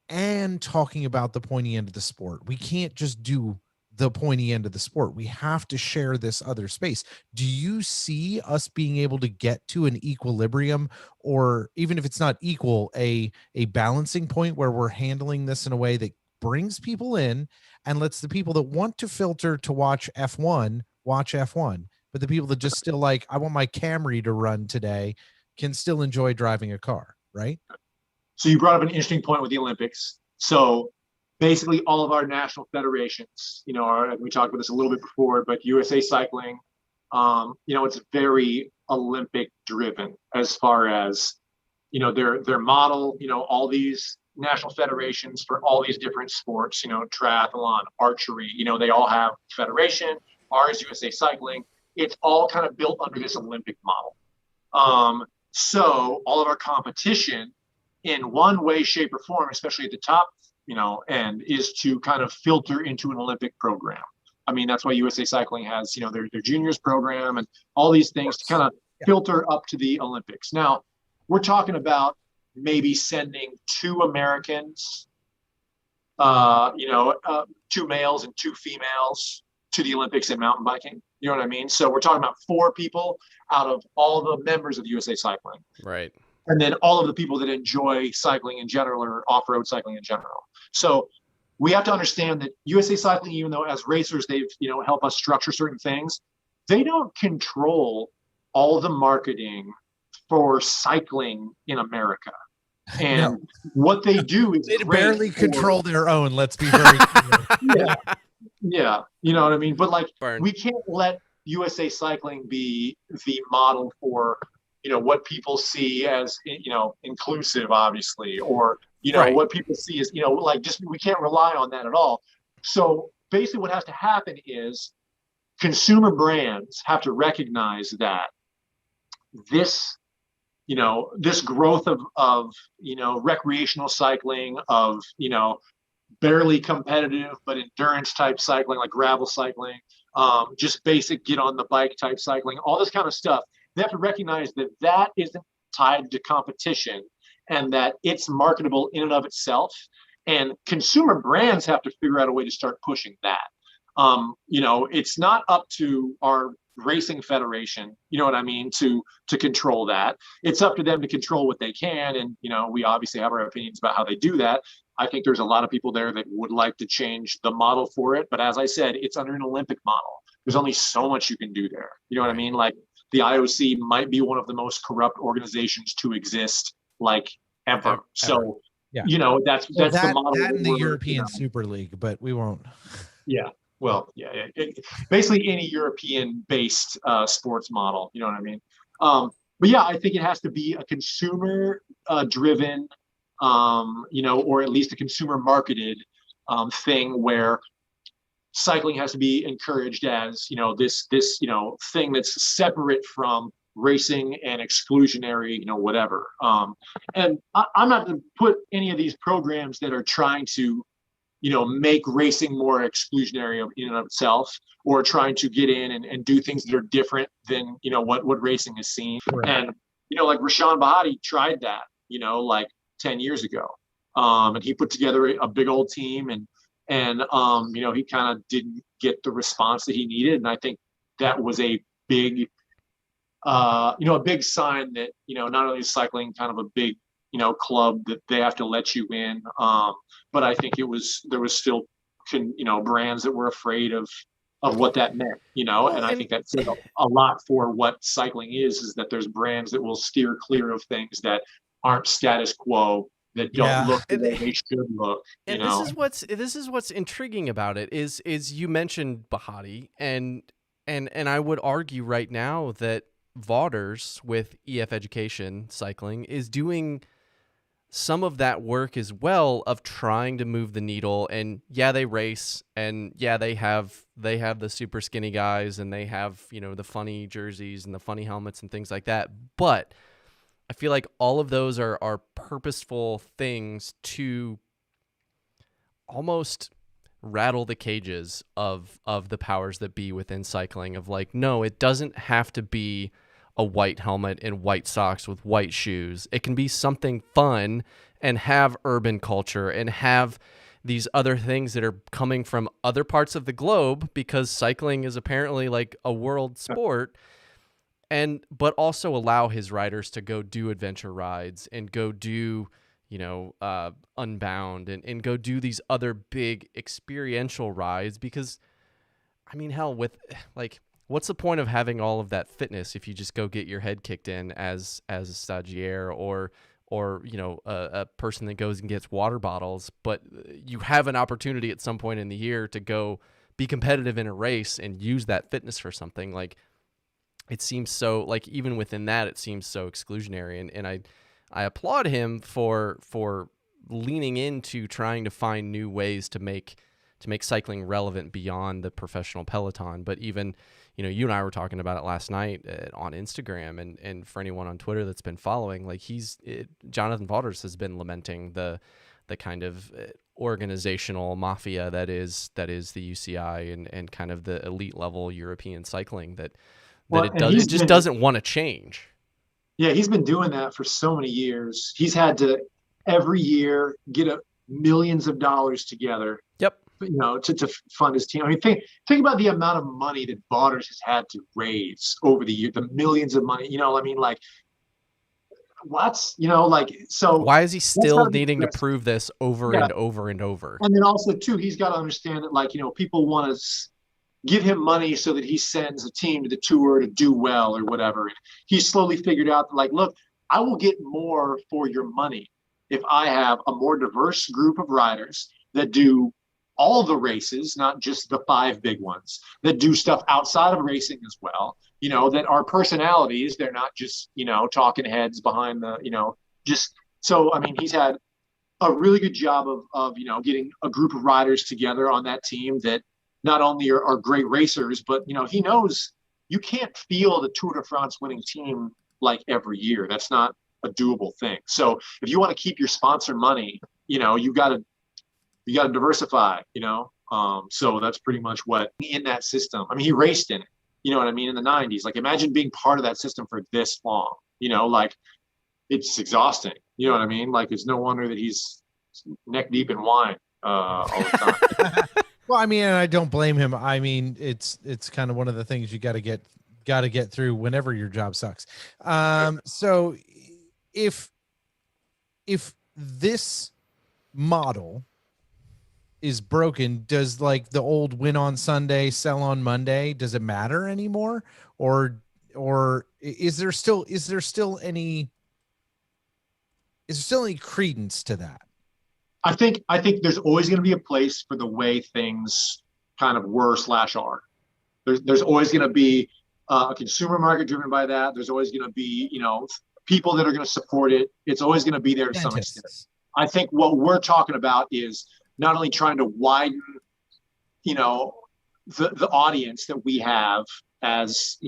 S2: and talking about the pointy end of the sport. We can't just do the pointy end of the sport. We have to share this other space. Do you see us being able to get to an equilibrium, or even if it's not equal, a balancing point where we're handling this in a way that brings people in and lets the people that want to filter to watch F1 watch F1, but the people that just still like, I want my Camry to run today, can still enjoy driving a car, right?
S3: So you brought up an interesting point with the Olympics. So basically all of our national federations, we talked about this a little bit before, but USA Cycling, it's very Olympic driven as far as, their model, all these national federations for all these different sports, triathlon, archery, they all have federation. Ours, USA Cycling, it's all kind of built under this Olympic model. So all of our competition in one way, shape, or form, especially at the top, and is to kind of filter into an Olympic program. I mean, that's why USA Cycling has, their juniors program and all these things to kind of filter up to the Olympics. Now, we're talking about maybe sending 2 Americans, 2 males and 2 females to the Olympics in mountain biking. You know what I mean? So we're talking about 4 people out of all the members of USA Cycling.
S1: Right.
S3: And then all of the people that enjoy cycling in general or off-road cycling in general. So we have to understand that USA Cycling, even though as racers, they've, help us structure certain things, they don't control all the marketing for cycling in America. And what they do is
S2: they barely control their own. Let's be very clear.
S3: Yeah. You know what I mean? But we can't let USA Cycling be the model for, what people see as, inclusive, obviously, or, what people see as, we can't rely on that at all. So basically what has to happen is consumer brands have to recognize that this, this growth of recreational cycling, of, barely competitive, but endurance type cycling, like gravel cycling, just basic get on the bike type cycling, all this kind of stuff. They have to recognize that that isn't tied to competition and that it's marketable in and of itself. And consumer brands have to figure out a way to start pushing that. It's not up to our racing federation, you know what I mean, to control that. It's up to them to control what they can. And, we obviously have our opinions about how they do that. I think there's a lot of people there that would like to change the model for it. But as I said, it's under an Olympic model. There's only so much you can do there. You know what I mean? Like the IOC might be one of the most corrupt organizations to exist, ever. So, that's the model.
S2: That in the European Super League, but we won't.
S3: Yeah. Well, yeah. Basically, any European-based sports model. You know what I mean? But yeah, I think it has to be a consumer-driven, or at least a consumer-marketed thing where cycling has to be encouraged as this thing that's separate from racing and exclusionary, whatever. And I'm not going to put any of these programs that are trying to make racing more exclusionary in and of itself, or trying to get in and do things that are different than, what racing is seen. Right. And, like Rashan Bahati tried that, like 10 years ago. And he put together a big old team and he kind of didn't get the response that he needed. And I think that was a big, a big sign that, not only is cycling kind of a big, club that they have to let you in. But I think there was still, brands that were afraid of what that meant, and I think that's a lot for what cycling is that there's brands that will steer clear of things that aren't status quo, that don't look the way they should look.
S1: And this is what's intriguing about it is you mentioned Bahati, and I would argue right now that Vaughters with EF Education Cycling is doing some of that work as well, of trying to move the needle. And yeah, they race, and yeah, they have the super skinny guys, and they have, the funny jerseys and the funny helmets and things like that. But I feel like all of those are purposeful things to almost rattle the cages of the powers that be within cycling, of like, no, it doesn't have to be a white helmet and white socks with white shoes. It can be something fun and have urban culture and have these other things that are coming from other parts of the globe, because cycling is apparently like a world sport. But also allow his riders to go do adventure rides and go do, Unbound and go do these other big experiential rides. Because, I mean, hell, with like, what's the point of having all of that fitness if you just go get your head kicked in as a stagiaire or a person that goes and gets water bottles, but you have an opportunity at some point in the year to go be competitive in a race and use that fitness for something. Like, it seems so, like, even within that, it seems so exclusionary. And I applaud him for leaning into trying to find new ways to make cycling relevant beyond the professional peloton. But even, you and I were talking about it last night on Instagram, and for anyone on Twitter that's been following, like, Jonathan Vaughters has been lamenting the kind of organizational mafia that is the UCI and kind of the elite level European cycling that it just doesn't want to change.
S3: Yeah, he's been doing that for so many years. He's had to every year get millions of dollars together.
S1: Yep.
S3: To fund his team. I mean, think about the amount of money that Vaughters has had to raise over the year, the millions of money. Like, what's so
S1: why is he still needing to prove this over and over and over?
S3: And then also too, he's got to understand that people want to give him money so that he sends a team to the tour to do well or whatever. And he's slowly figured out that, look, I will get more for your money if I have a more diverse group of riders that do all the races, not just the 5 big ones, that do stuff outside of racing as well, that are personalities. They're not just, talking heads behind the, just so, I mean, he's had a really good job of getting a group of riders together on that team that not only are great racers, but, he knows you can't field a Tour de France winning team like every year. That's not a doable thing. So if you want to keep your sponsor money, you got to diversify, so that's pretty much what in that system. I mean, he raced in it, in the 90s. Like, imagine being part of that system for this long, it's exhausting. You know what I mean? Like, it's no wonder that he's neck deep in wine all the time.
S2: Well, I mean, and I don't blame him. I mean, it's kind of one of the things you got to get through whenever your job sucks. So if this model is broken, does the old win on Sunday, sell on Monday, does it matter anymore? Or is there still any credence to that?
S3: I think there's always going to be a place for the way things kind of were/are. There's always going to be a consumer market driven by that. There's always going to be, people that are going to support it. It's always going to be there to some extent. I think what we're talking about is not only trying to widen, the audience that we have as,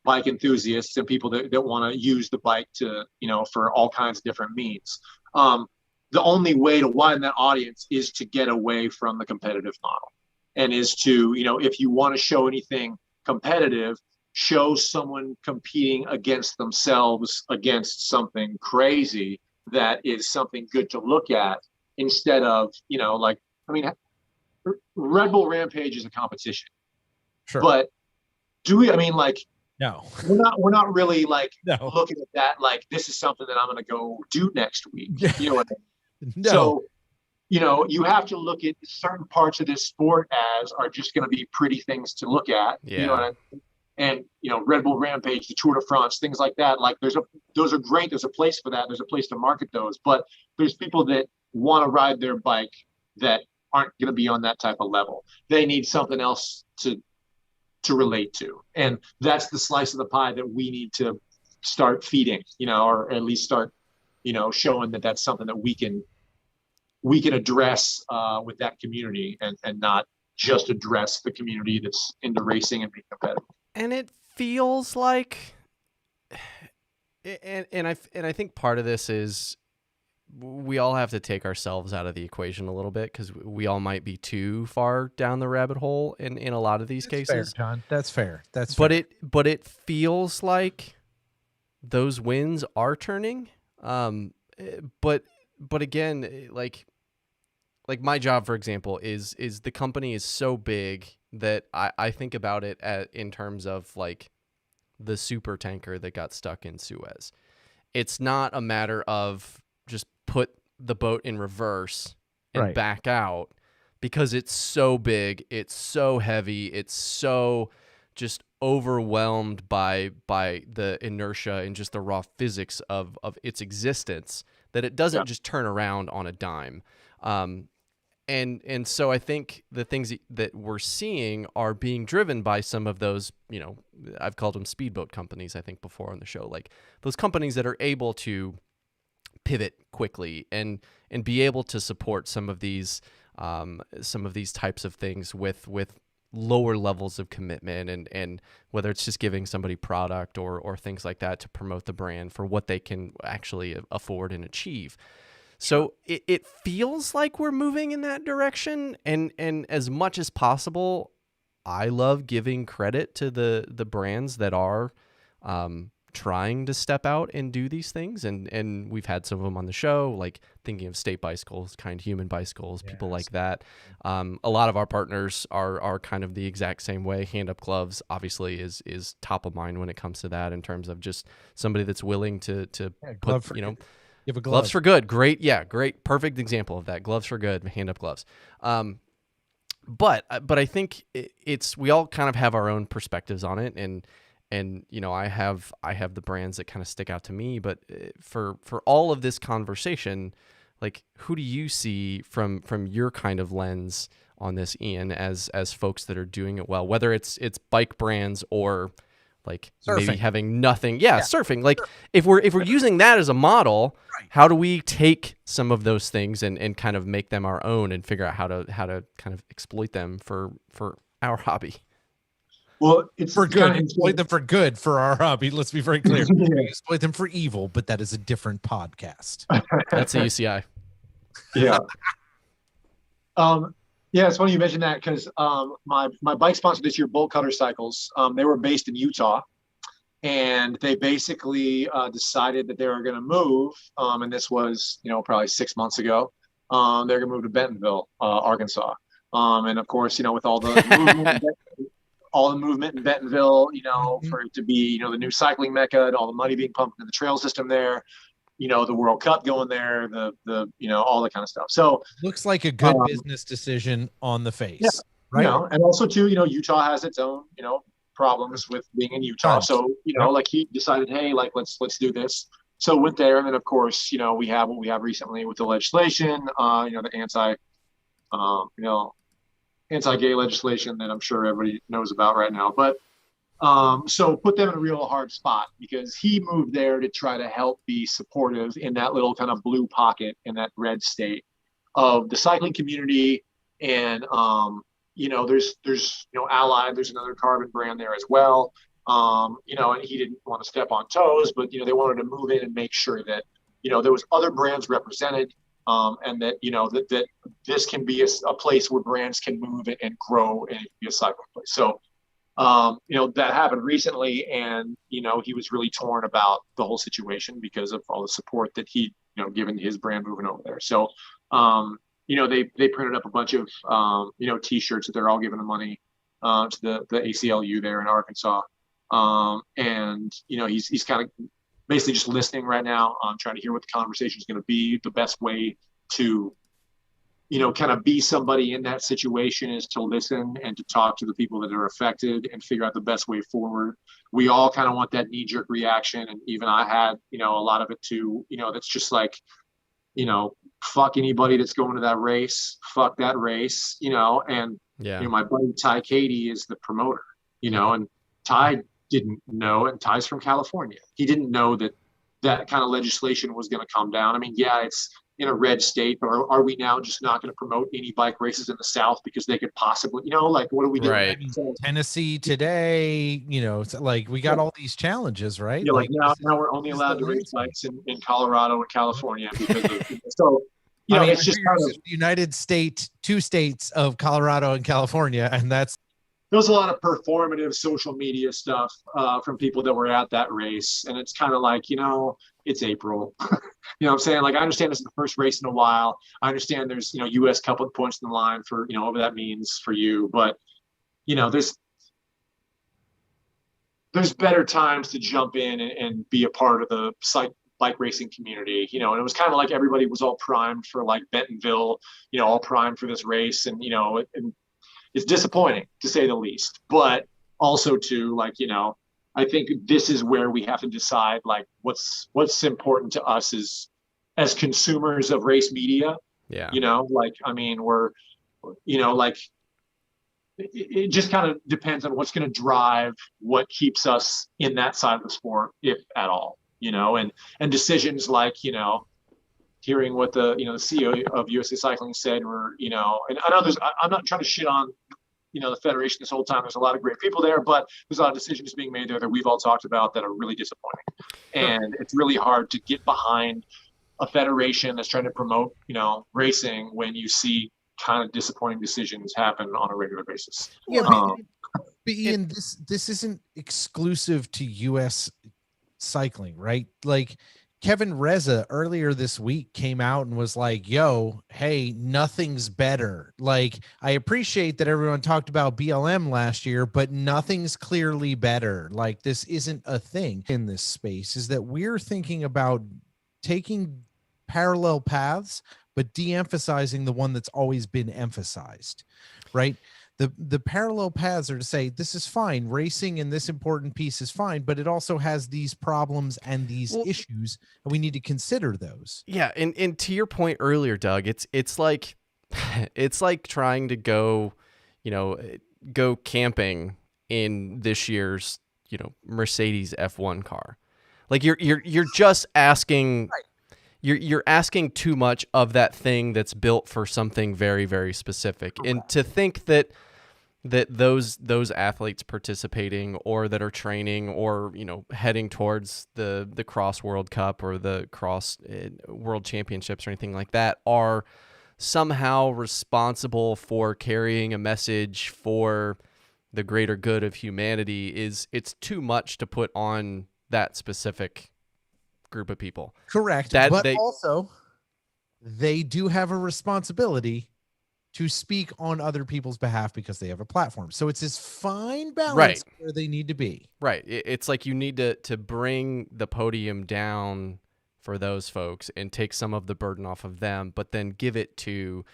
S3: bike enthusiasts and people that want to use the bike to, for all kinds of different means. The only way to widen that audience is to get away from the competitive model, and is to, if you want to show anything competitive, show someone competing against themselves, against something crazy that is something good to look at, instead of, Red Bull Rampage is a competition.
S2: Sure.
S3: But no, we're not really looking at that like this is something that I'm going to go do next week. You know what I mean?
S2: No.
S3: So, you have to look at certain parts of this sport as are just going to be pretty things to look at.
S1: Yeah.
S3: You know what I mean? And, Red Bull Rampage, the Tour de France, things like that. Like those are great. There's a place for that. There's a place to market those. But there's people that want to ride their bike that aren't going to be on that type of level. They need something else to relate to. And that's the slice of the pie that we need to start feeding, or at least start, showing that that's something that we can address with that community, and not just address the community that's into racing and being competitive.
S1: And it feels like, and I think part of this is we all have to take ourselves out of the equation a little bit, because we all might be too far down the rabbit hole in a lot of these cases.
S2: Fair, John. That's fair.
S1: But it feels like those winds are turning. But again, like my job, for example, is the company is so big that I think about it in terms of like the super tanker that got stuck in Suez. It's not a matter of just put the boat in reverse and back out, because it's so big, it's so heavy, it's so just overwhelmed by the inertia and just the raw physics of its existence, that it doesn't just turn around on a dime. And so I think the things that we're seeing are being driven by some of those, I've called them speedboat companies, I think, before on the show, like those companies that are able to pivot quickly and be able to support some of these types of things with lower levels of commitment, and whether it's just giving somebody product or things like that to promote the brand for what they can actually afford and achieve. So it feels like we're moving in that direction, and as much as possible, I love giving credit to the brands that are trying to step out and do these things, and we've had some of them on the show, like thinking of State Bicycles, Kind Human Bicycles, people like that. A lot of our partners are kind of the exact same way. Hand Up Gloves obviously is top of mind when it comes to that, in terms of just somebody that's willing to put,
S2: You have a glove.
S1: Gloves for Good. Great. Yeah. Great. Perfect example of that. Gloves for Good. Hand Up Gloves. But I think we all kind of have our own perspectives on it. And I have the brands that kind of stick out to me, but for all of this conversation, like, who do you see from your kind of lens on this, Ian, as folks that are doing it well, whether it's bike brands or like surfing. Maybe having nothing. Yeah, surfing. Like if we're using that as a model, how do we take some of those things and kind of make them our own and figure out how to kind of exploit them for our hobby?
S3: Well, it's
S2: for good. Exploit them for good for our hobby. Let's be very clear. We exploit them for evil, but that is a different podcast.
S1: That's a UCI.
S3: Yeah. Yeah, it's funny you mentioned that, because my bike sponsor this year, Bolt Cutter Cycles, they were based in Utah, and they basically decided that they were going to move, and this was probably 6 months ago. They're going to move to Bentonville, Arkansas, and of course with all the movement in Bentonville, for it to be the new cycling mecca, and all the money being pumped into the trail system there. The World Cup going there, the all that kind of stuff. So
S2: looks like a good business decision on the face,
S3: yeah, right? And also too, Utah has its own, problems with being in Utah. So, like he decided, hey, like let's do this. So went there, and then of course, we have what we have recently with the legislation, the anti, anti-gay legislation that I'm sure everybody knows about right now. But so put them in a real hard spot because he moved there to try to help be supportive in that little kind of blue pocket in that red state of the cycling community. And there's Allied, there's another carbon brand there as well. And he didn't want to step on toes, but they wanted to move in and make sure that there was other brands represented, and that that this can be a place where brands can move and grow and be a cycling place. So that happened recently, and he was really torn about the whole situation because of all the support that he given his brand moving over there. So they printed up a bunch of T-shirts that they're all giving the money to the ACLU there in Arkansas, and he's kind of basically just listening right now, trying to hear what the conversation is going to be. The best way to kind of be somebody in that situation is to listen and to talk to the people that are affected and figure out the best way forward. We all kind of want that knee-jerk reaction, and even I had a lot of it too. That's just like fuck anybody that's going to that race, fuck that race, and my buddy Ty Katie is the promoter, and Ty didn't know, and Ty's from California. He didn't know that kind of legislation was going to come down. I mean, yeah, it's in a red state, but are we now just not going to promote any bike races in the South because they could possibly, like, what are we doing?
S1: Right.
S2: Tennessee today, it's like we got all these challenges, right?
S3: Yeah, like now we're only allowed to race bikes in Colorado and California because of so. It's just kind of
S2: the United States, two states of Colorado and California, and
S3: there's a lot of performative social media stuff from people that were at that race, and it's kind of like it's April. What I'm saying? Like, I understand this is the first race in a while. I understand there's U.S. couple of points in the line for whatever that means for you, but there's better times to jump in and be a part of the bike racing community, and it was kind of like everybody was all primed for like Bentonville, all primed for this race, and it's disappointing to say the least, but also too, like, I think this is where we have to decide like what's important to us as consumers of race media.
S1: Yeah.
S3: Like, I mean, we're, like it just kind of depends on what's going to drive what keeps us in that side of the sport, if at all, and decisions like, hearing what the the CEO of USA Cycling said, or and I know I'm not trying to shit on the federation this whole time. There's a lot of great people there, but there's a lot of decisions being made there that we've all talked about that are really disappointing, and it's really hard to get behind a federation that's trying to promote racing when you see kind of disappointing decisions happen on a regular basis.
S2: Yeah, but Ian, this isn't exclusive to US cycling, right? Like, Kevin Reza earlier this week came out and was like, yo, hey, nothing's better. Like, I appreciate that everyone talked about BLM last year, but nothing's clearly better. Like, this isn't a thing in this space, is that we're thinking about taking parallel paths, but de-emphasizing the one that's always been emphasized, right? The parallel paths are to say, this is fine. Racing in this important piece is fine, but it also has these problems and these issues, and we need to consider those.
S1: Yeah. And to your point earlier, Doug, it's like, it's like trying to go camping in this year's, Mercedes F1 car. Like, you're just asking, right. You're asking too much of that thing that's built for something very, very specific. Okay. And to think that those athletes participating or that are training or heading towards the cross World Cup or the cross World Championships or anything like that are somehow responsible for carrying a message for the greater good of humanity it's too much to put on that specific group of people.
S2: Correct. Also they do have a responsibility to speak on other people's behalf because they have a platform. So it's this fine balance, right, where they need to be.
S1: Right. It's like you need to bring the podium down for those folks and take some of the burden off of them, but then give it to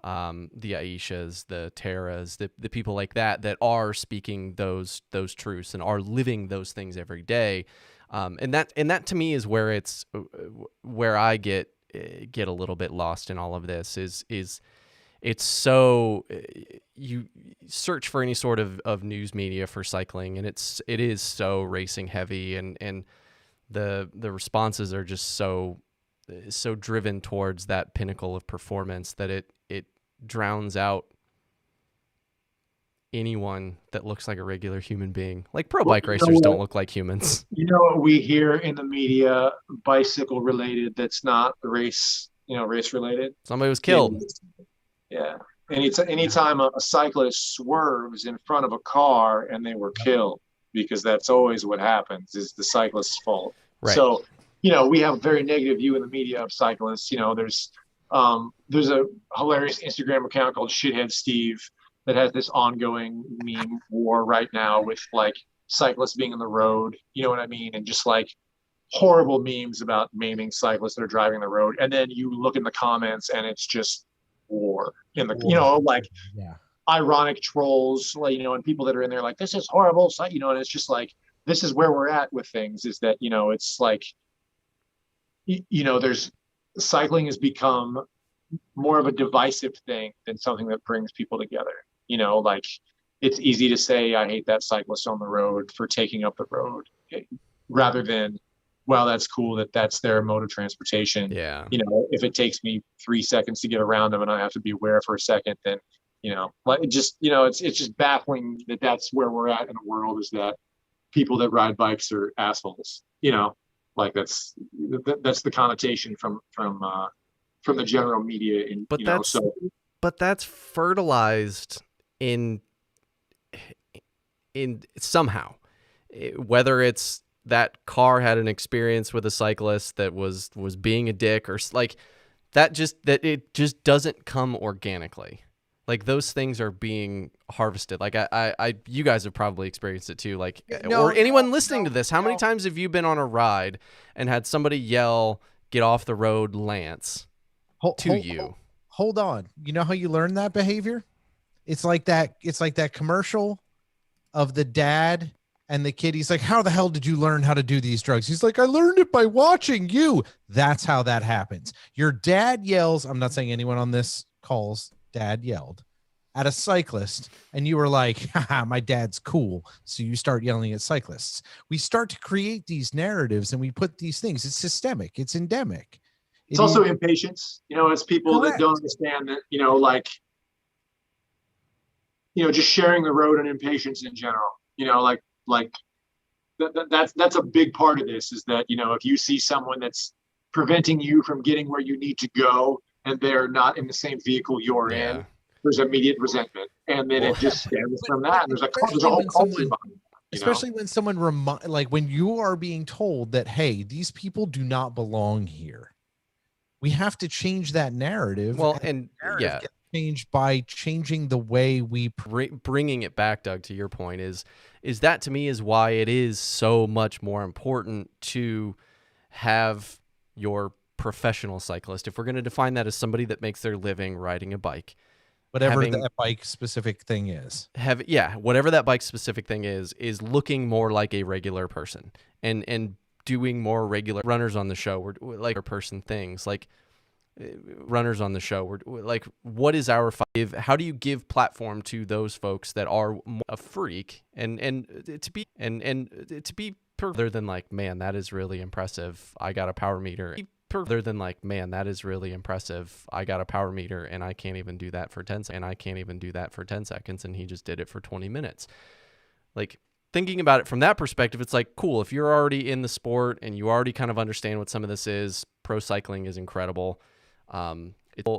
S1: the Aishas, the Taras, the people like that are speaking those truths and are living those things every day. And that to me is where I get a little bit lost in all of this is it's so you search for any sort of news media for cycling, and it is so racing heavy, and the responses are just so driven towards that pinnacle of performance that it drowns out anyone that looks like a regular human being. Like pro bike racers don't look like humans.
S3: You know what we hear in the media, bicycle related, that's not race related?
S1: Somebody was killed.
S3: Yeah. Anytime a cyclist swerves in front of a car and they were killed, because that's always what happens, is the cyclist's fault.
S1: Right.
S3: So, we have a very negative view in the media of cyclists. There's a hilarious Instagram account called Shithead Steve that has this ongoing meme war right now with like cyclists being on the road, you know what I mean? And just like horrible memes about maiming cyclists that are driving the road. And then you look in the comments and it's just war in the, ironic trolls, like, and people that are in there like, this is horrible. So, and it's just like, this is where we're at with things, is that, it's like, there's cycling has become more of a divisive thing than something that brings people together. Like it's easy to say, I hate that cyclist on the road for taking up the road, rather than, well, that's cool that's their mode of transportation.
S1: Yeah.
S3: If it takes me 3 seconds to get around them and I have to be aware for a second, then, like it just, it's just baffling that that's where we're at in the world, is that people that ride bikes are assholes, like that's the connotation from the general media.
S1: But that's fertilized in somehow, whether it's that car had an experience with a cyclist that was being a dick, or like that it just doesn't come organically. Like those things are being harvested. Like you guys have probably experienced it too. Like, or anyone listening to this, how many times have you been on a ride and had somebody yell, "Get off the road, Lance," to you?
S2: Hold on. You know how you learn that behavior? It's like that commercial of the dad and the kid. He's like, how the hell did you learn how to do these drugs? He's like, I learned it by watching you. That's how that happens. Your dad yells. I'm not saying anyone on this call's dad yelled at a cyclist, and you were like, haha, my dad's cool. So you start yelling at cyclists. We start to create these narratives and we put these things. It's systemic. It's endemic.
S3: It's also impatience, it's people that don't understand that, just sharing the road and impatience in general, that's a big part of this, is that, if you see someone that's preventing you from getting where you need to go and they're not in the same vehicle you're in, there's immediate resentment. And then it just stems from that. And there's a whole culture behind it.
S2: Especially when someone when you are being told that, hey, these people do not belong here. We have to change that narrative.
S1: Well, and
S2: gets changed by changing the way we
S1: bringing it back, Doug, to your point is that to me is why it is so much more important to have your professional cyclist, if we're going to define that as somebody that makes their living riding a bike,
S2: whatever that bike specific thing is,
S1: whatever that bike specific thing is looking more like a regular person and doing more regular runners on the show, or like person things like runners on the show. We're like, what is our how do you give platform to those folks that are a freak and to be further than like, man, that is really impressive, I got a power meter, further than like, man, that is really impressive, I got a power meter and I can't even do that for 10 seconds and he just did it for 20 minutes. Like, thinking about it from that perspective, it's like, cool, if you're already in the sport and you already kind of understand what some of this is, pro cycling is incredible.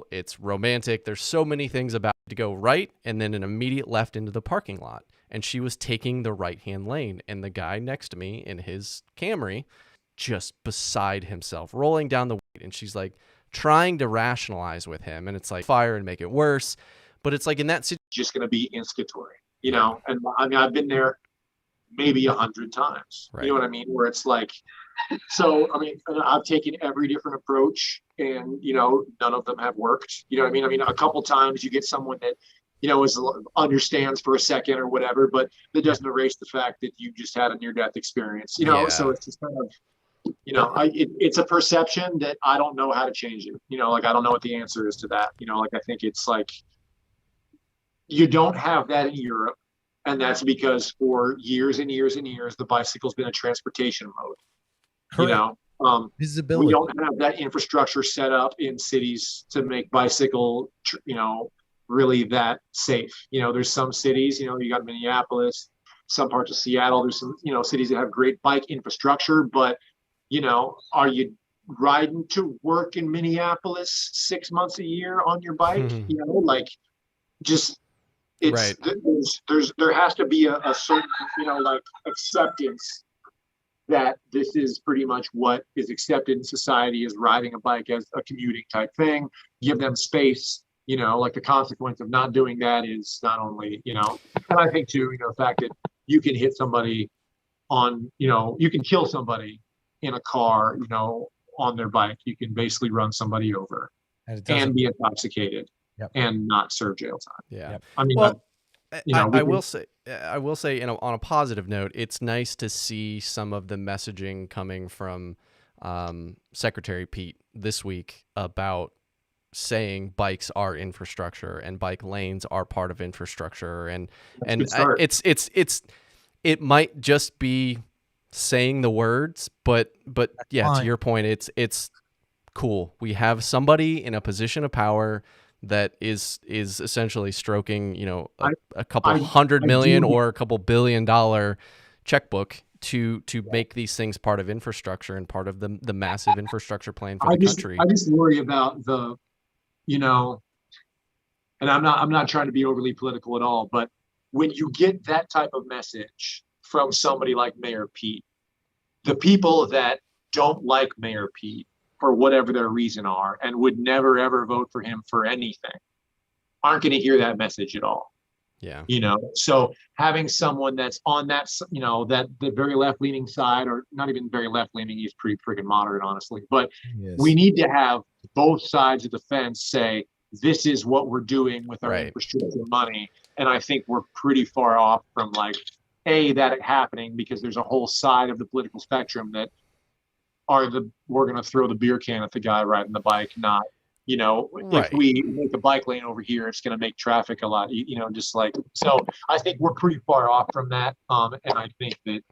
S1: It's romantic. There's so many things about it, to go right and then an immediate left into the parking lot. And she was taking the right-hand lane, and the guy next to me in his Camry just beside himself, rolling down the way. And she's like trying to rationalize with him, and it's like fire and make it worse. But it's like in that situation,
S3: just going to be inscatory, and I mean, I've been there maybe 100 times, right? You know what I mean? Where it's like, so, I mean, I've taken every different approach and, none of them have worked. You know what I mean? I mean, a couple times you get someone that, understands for a second or whatever, but that doesn't erase the fact that you just had a near-death experience, so it's just kind of, it's a perception that I don't know how to change it. Like, I don't know what the answer is to that. Like, I think it's like, You don't have that in Europe. And that's because for years and years and years, the bicycle's been a transportation mode. You
S2: Correct.
S3: know, we
S2: Visibility.
S3: don't have that infrastructure set up in cities to make bicycle, really that safe. There's some cities, you got Minneapolis, some parts of Seattle. There's some, cities that have great bike infrastructure, but, are you riding to work in Minneapolis 6 months a year on your bike? Like just it's
S1: Right.
S3: there has to be a certain, like acceptance that this is pretty much what is accepted in society as riding a bike as a commuting type thing. Give them space, like the consequence of not doing that is not only, and I think too, the fact that you can hit somebody on, you can kill somebody in a car, on their bike. You can basically run somebody over
S2: And it doesn't.
S3: and be intoxicated
S2: Yep.
S3: and not serve jail time.
S1: Yeah.
S2: Yep.
S3: I mean,
S1: Well,
S3: we
S1: I
S3: can,
S1: will say, on a positive note, it's nice to see some of the messaging coming from Secretary Pete this week about saying bikes are infrastructure and bike lanes are part of infrastructure, and
S3: that's a good start.
S1: it might just be saying the words, but yeah,
S2: fine.
S1: to your point, it's cool. We have somebody in a position of power that is essentially stroking, a couple
S3: I,
S1: hundred
S3: I
S1: million
S3: do,
S1: or a couple $1 billion checkbook to make these things part of infrastructure and part of the massive infrastructure plan for the country.
S3: I just worry about the, you know, and I'm not trying to be overly political at all, but when you get that type of message from somebody like Mayor Pete, the people that don't like Mayor Pete for whatever their reason are and would never ever vote for him for anything aren't going to hear that message at all.
S1: Yeah.
S3: So having someone that's on that, that the very left leaning side, or not even very left leaning, he's pretty freaking moderate, honestly, but
S2: Yes.
S3: we need to have both sides of the fence say this is what we're doing with our
S1: Right.
S3: infrastructure money. And I think we're pretty far off from that happening, because there's a whole side of the political spectrum that we're going to throw the beer can at the guy riding the bike, not,
S1: Right.
S3: if we make a bike lane over here, it's going to make traffic a lot, so I think we're pretty far off from that. And I think that,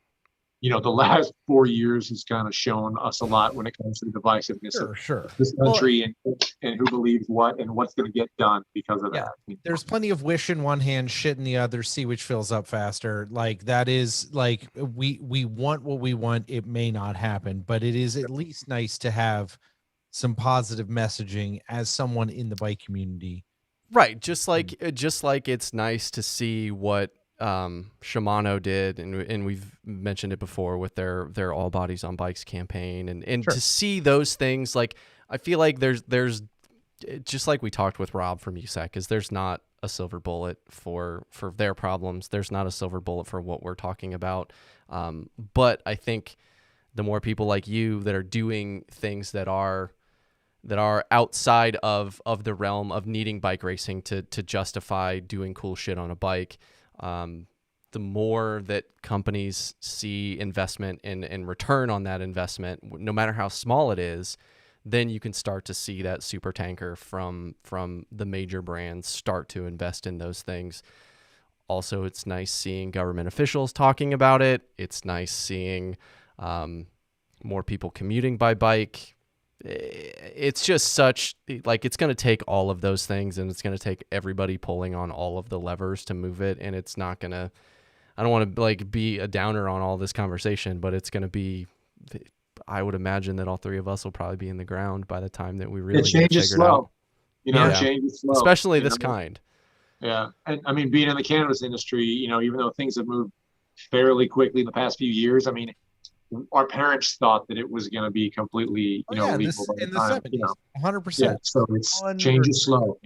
S3: the last 4 years has kind of shown us a lot when it comes to the divisiveness of
S2: Sure.
S3: this country, and who believes what and what's going to get done because of
S2: Yeah.
S3: that.
S2: There's plenty of wish in one hand, shit in the other, see which fills up faster. Like that is like, we want what we want. It may not happen, but it is at least nice to have some positive messaging as someone in the bike community.
S1: Right. Just like it's nice to see what Shimano did, and we've mentioned it before with their All Bodies on Bikes campaign, and
S2: Sure.
S1: to see those things, like I feel like there's just like we talked with Rob from USAC, is there's not a silver bullet for their problems. There's not a silver bullet for what we're talking about. But I think the more people like you that are doing things that are outside of the realm of needing bike racing to justify doing cool shit on a bike, the more that companies see investment and return on that investment, no matter how small it is, then you can start to see that super tanker from the major brands start to invest in those things. Also, it's nice seeing government officials talking about it. It's nice seeing more people commuting by bike. It's just such, like, it's going to take all of those things, and it's going to take everybody pulling on all of the levers to move it. And it's not going to, I don't want to be a downer on all this conversation, but it's going to be, I would imagine that all three of us will probably be in the ground by the time that we really get it figured out.
S3: Change is slow,
S1: especially this kind.
S3: Yeah. And I mean, being in the cannabis industry, even though things have moved fairly quickly in the past few years, I mean, our parents thought that it was going to be completely, legal
S2: in the 70s, 100%.
S3: Yeah, so it's change is slow,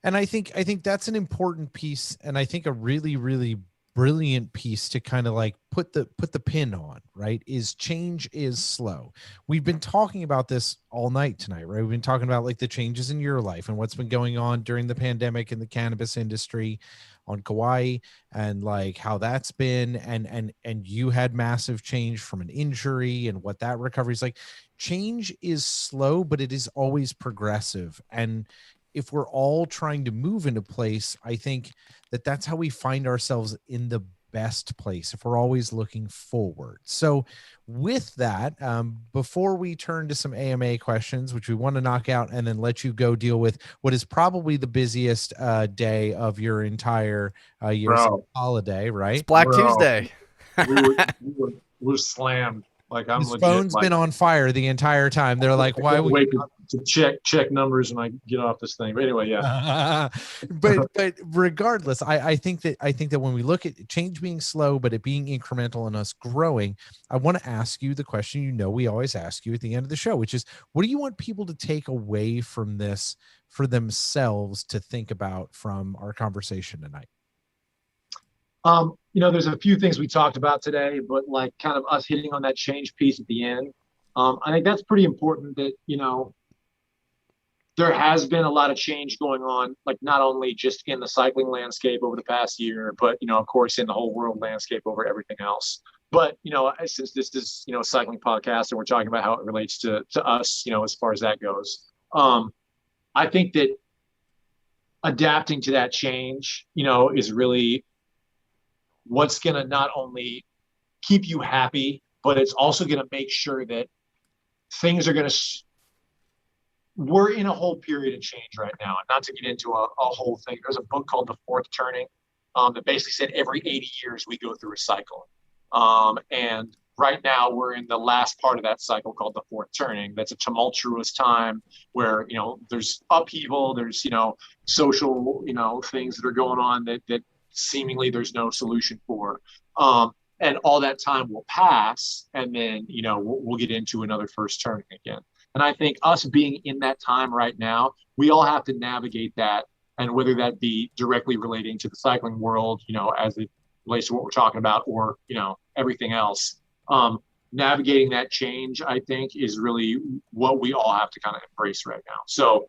S2: And I think that's an important piece, and I think a really, really brilliant piece to kind of put the pin on, right? Is change is slow. We've been talking about this all night tonight, right? We've been talking about the changes in your life and what's been going on during the pandemic in the cannabis industry on Kauai, and how that's been, and you had massive change from an injury and what that recovery is like. Change is slow, but it is always progressive. And if we're all trying to move into place, I think that that's how we find ourselves in the best place, if we're always looking forward. So with that, before we turn to some AMA questions, which we want to knock out and then let you go deal with what is probably the busiest day of your entire year,
S3: Bro,
S2: holiday,
S1: It's
S2: right?
S1: Black
S3: bro,
S1: Tuesday.
S3: we're slammed. Like I'm
S2: His
S3: legit.
S2: phone's
S3: Like
S2: been on fire the entire time. They're like,
S3: I
S2: why
S3: can't
S2: would
S3: wait to check numbers and I get off this thing. But anyway, yeah.
S2: but regardless, I think that when we look at change being slow, but it being incremental and us growing, I want to ask you the question we always ask you at the end of the show, which is, what do you want people to take away from this for themselves to think about from our conversation tonight?
S3: There's a few things we talked about today, but like kind of us hitting on that change piece at the end. I think that's pretty important that, there has been a lot of change going on, like not only just in the cycling landscape over the past year, but, of course, in the whole world landscape over everything else. But, since this is, a cycling podcast and we're talking about how it relates to us, as far as that goes, I think that adapting to that change, is really what's going to not only keep you happy, but it's also going to make sure that things are going to we're in a whole period of change right now. And not to get into a whole thing, there's a book called The Fourth Turning that basically said every 80 years we go through a cycle. And right now we're in the last part of that cycle called the fourth turning. That's a tumultuous time where, there's upheaval, there's, social, things that are going on that seemingly there's no solution for. And all that time will pass, and then, we'll get into another first turning again. And I think us being in that time right now, we all have to navigate that. And whether that be directly relating to the cycling world, as it relates to what we're talking about, or, everything else, navigating that change, I think, is really what we all have to kind of embrace right now. So,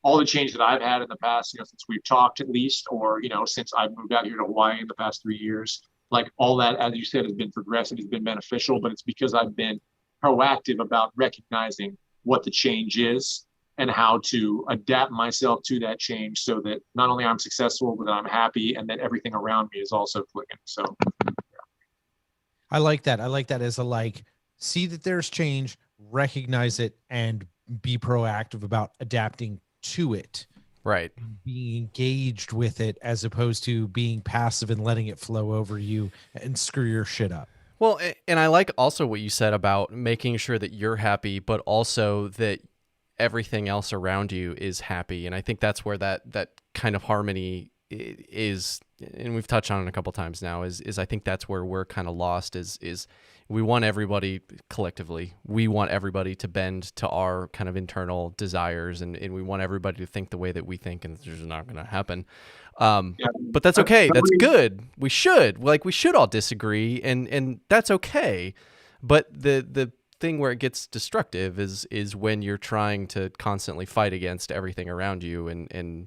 S3: all the change that I've had in the past, since we've talked at least, or, since I've moved out here to Hawaii in the past 3 years, like all that, as you said, has been progressive, has been beneficial, but it's because I've been proactive about recognizing what the change is and how to adapt myself to that change so that not only I'm successful, but that I'm happy and that everything around me is also clicking. So yeah.
S2: I like that. I like that as see that there's change, recognize it, and be proactive about adapting to it.
S1: Right.
S2: Being engaged with it as opposed to being passive and letting it flow over you and screw your shit up.
S1: Well, and I like also what you said about making sure that you're happy, but also that everything else around you is happy. And I think that's where that kind of harmony is, and we've touched on it a couple times now, is I think that's where we're kind of lost is we want everybody collectively. We want everybody to bend to our kind of internal desires, and we want everybody to think the way that we think, and it's just not going to happen. But that's okay. That's good. We should all disagree, and that's okay. But the thing where it gets destructive is when you're trying to constantly fight against everything around you, and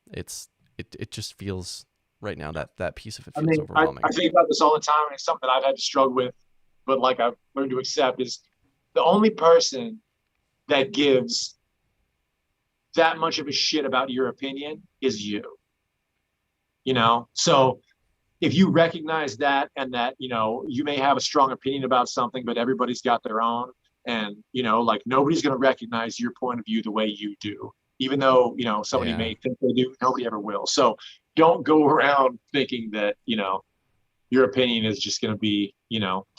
S1: it just feels right now that piece of it feels overwhelming.
S3: I think about this all the time, and it's something I've had to struggle with, but like I've learned to accept, is the only person that gives that much of a shit about your opinion is you. So if you recognize that, and that, you may have a strong opinion about something, but everybody's got their own, and, like nobody's going to recognize your point of view the way you do, even though, somebody may think they do, nobody ever will. So don't go around thinking that, your opinion is just going to be,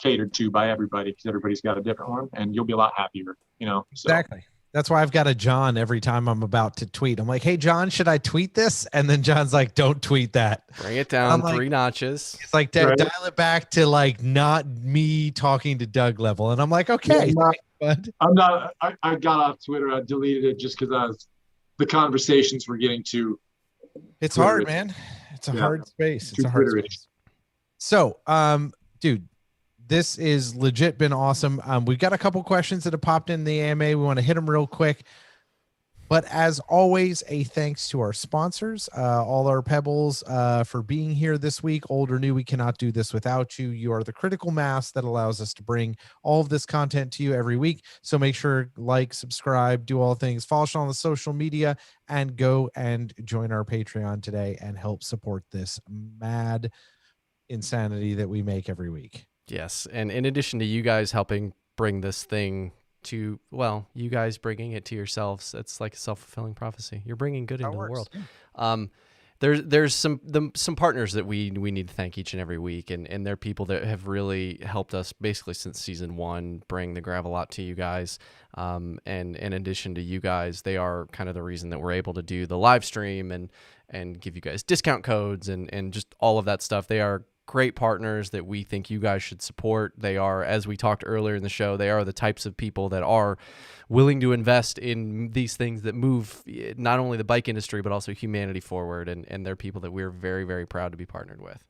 S3: catered to by everybody, because everybody's got a different one, and you'll be a lot happier, So.
S2: Exactly. That's why I've got a John every time I'm about to tweet. I'm like, hey, John, should I tweet this? And then John's like, don't tweet that.
S1: Bring it down 3 notches.
S2: It's like, dial it back to like not me talking to Doug level. And I'm like, okay.
S3: I'm not. I got off Twitter. I deleted it just because the conversations were getting too.
S2: It's hard, man. It's a hard space. It's a hard space. So, dude, this is legit been awesome. We've got a couple questions that have popped in the AMA. We want to hit them real quick. But as always, a thanks to our sponsors, all our Pebbles, for being here this week. Old or new, we cannot do this without you. You are the critical mass that allows us to bring all of this content to you every week. So make sure, like, subscribe, do all things, follow us on the social media, and go and join our Patreon today and help support this mad insanity that we make every week.
S1: Yes, and in addition to you guys helping bring this thing to, well, you guys bringing it to yourselves, it's like a self-fulfilling prophecy. You're bringing good into the world. There's some partners that we need to thank each and every week, and they're people that have really helped us basically since season 1 bring the Gravel-Lot to you guys. And in addition to you guys, they are kind of the reason that we're able to do the live stream and give you guys discount codes and just all of that stuff. They are great partners that we think you guys should support. They are, as we talked earlier in the show, they are the types of people that are willing to invest in these things that move not only the bike industry, but also humanity forward. And they're people that we're very, very proud to be partnered with.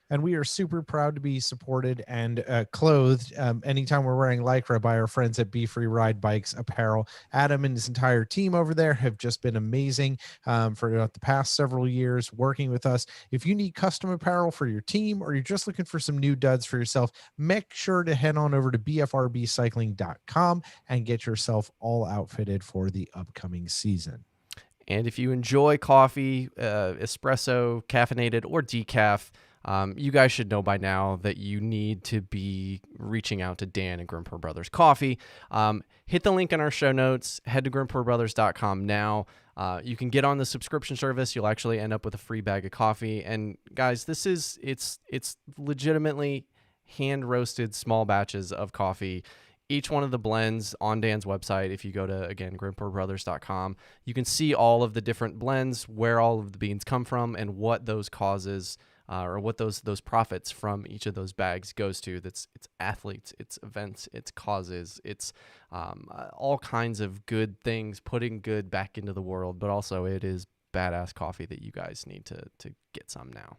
S2: And we are super proud to be supported and clothed anytime we're wearing Lycra by our friends at Be Free Ride Bikes Apparel. Adam and his entire team over there have just been amazing for the past several years working with us. If you need custom apparel for your team or you're just looking for some new duds for yourself, make sure to head on over to bfrbcycling.com and get yourself all outfitted for the upcoming season.
S1: And if you enjoy coffee, espresso, caffeinated, or decaf, you guys should know by now that you need to be reaching out to Dan and Grimper Brothers Coffee. Hit the link in our show notes. Head to grimperbrothers.com now. You can get on the subscription service. You'll actually end up with a free bag of coffee. And guys, it's legitimately hand-roasted small batches of coffee. Each one of the blends on Dan's website, if you go to, again, grimperbrothers.com, you can see all of the different blends, where all of the beans come from, and what those causes or what those profits from each of those bags goes to. It's athletes, it's events, it's causes, it's all kinds of good things, putting good back into the world, but also it is badass coffee that you guys need to get some now.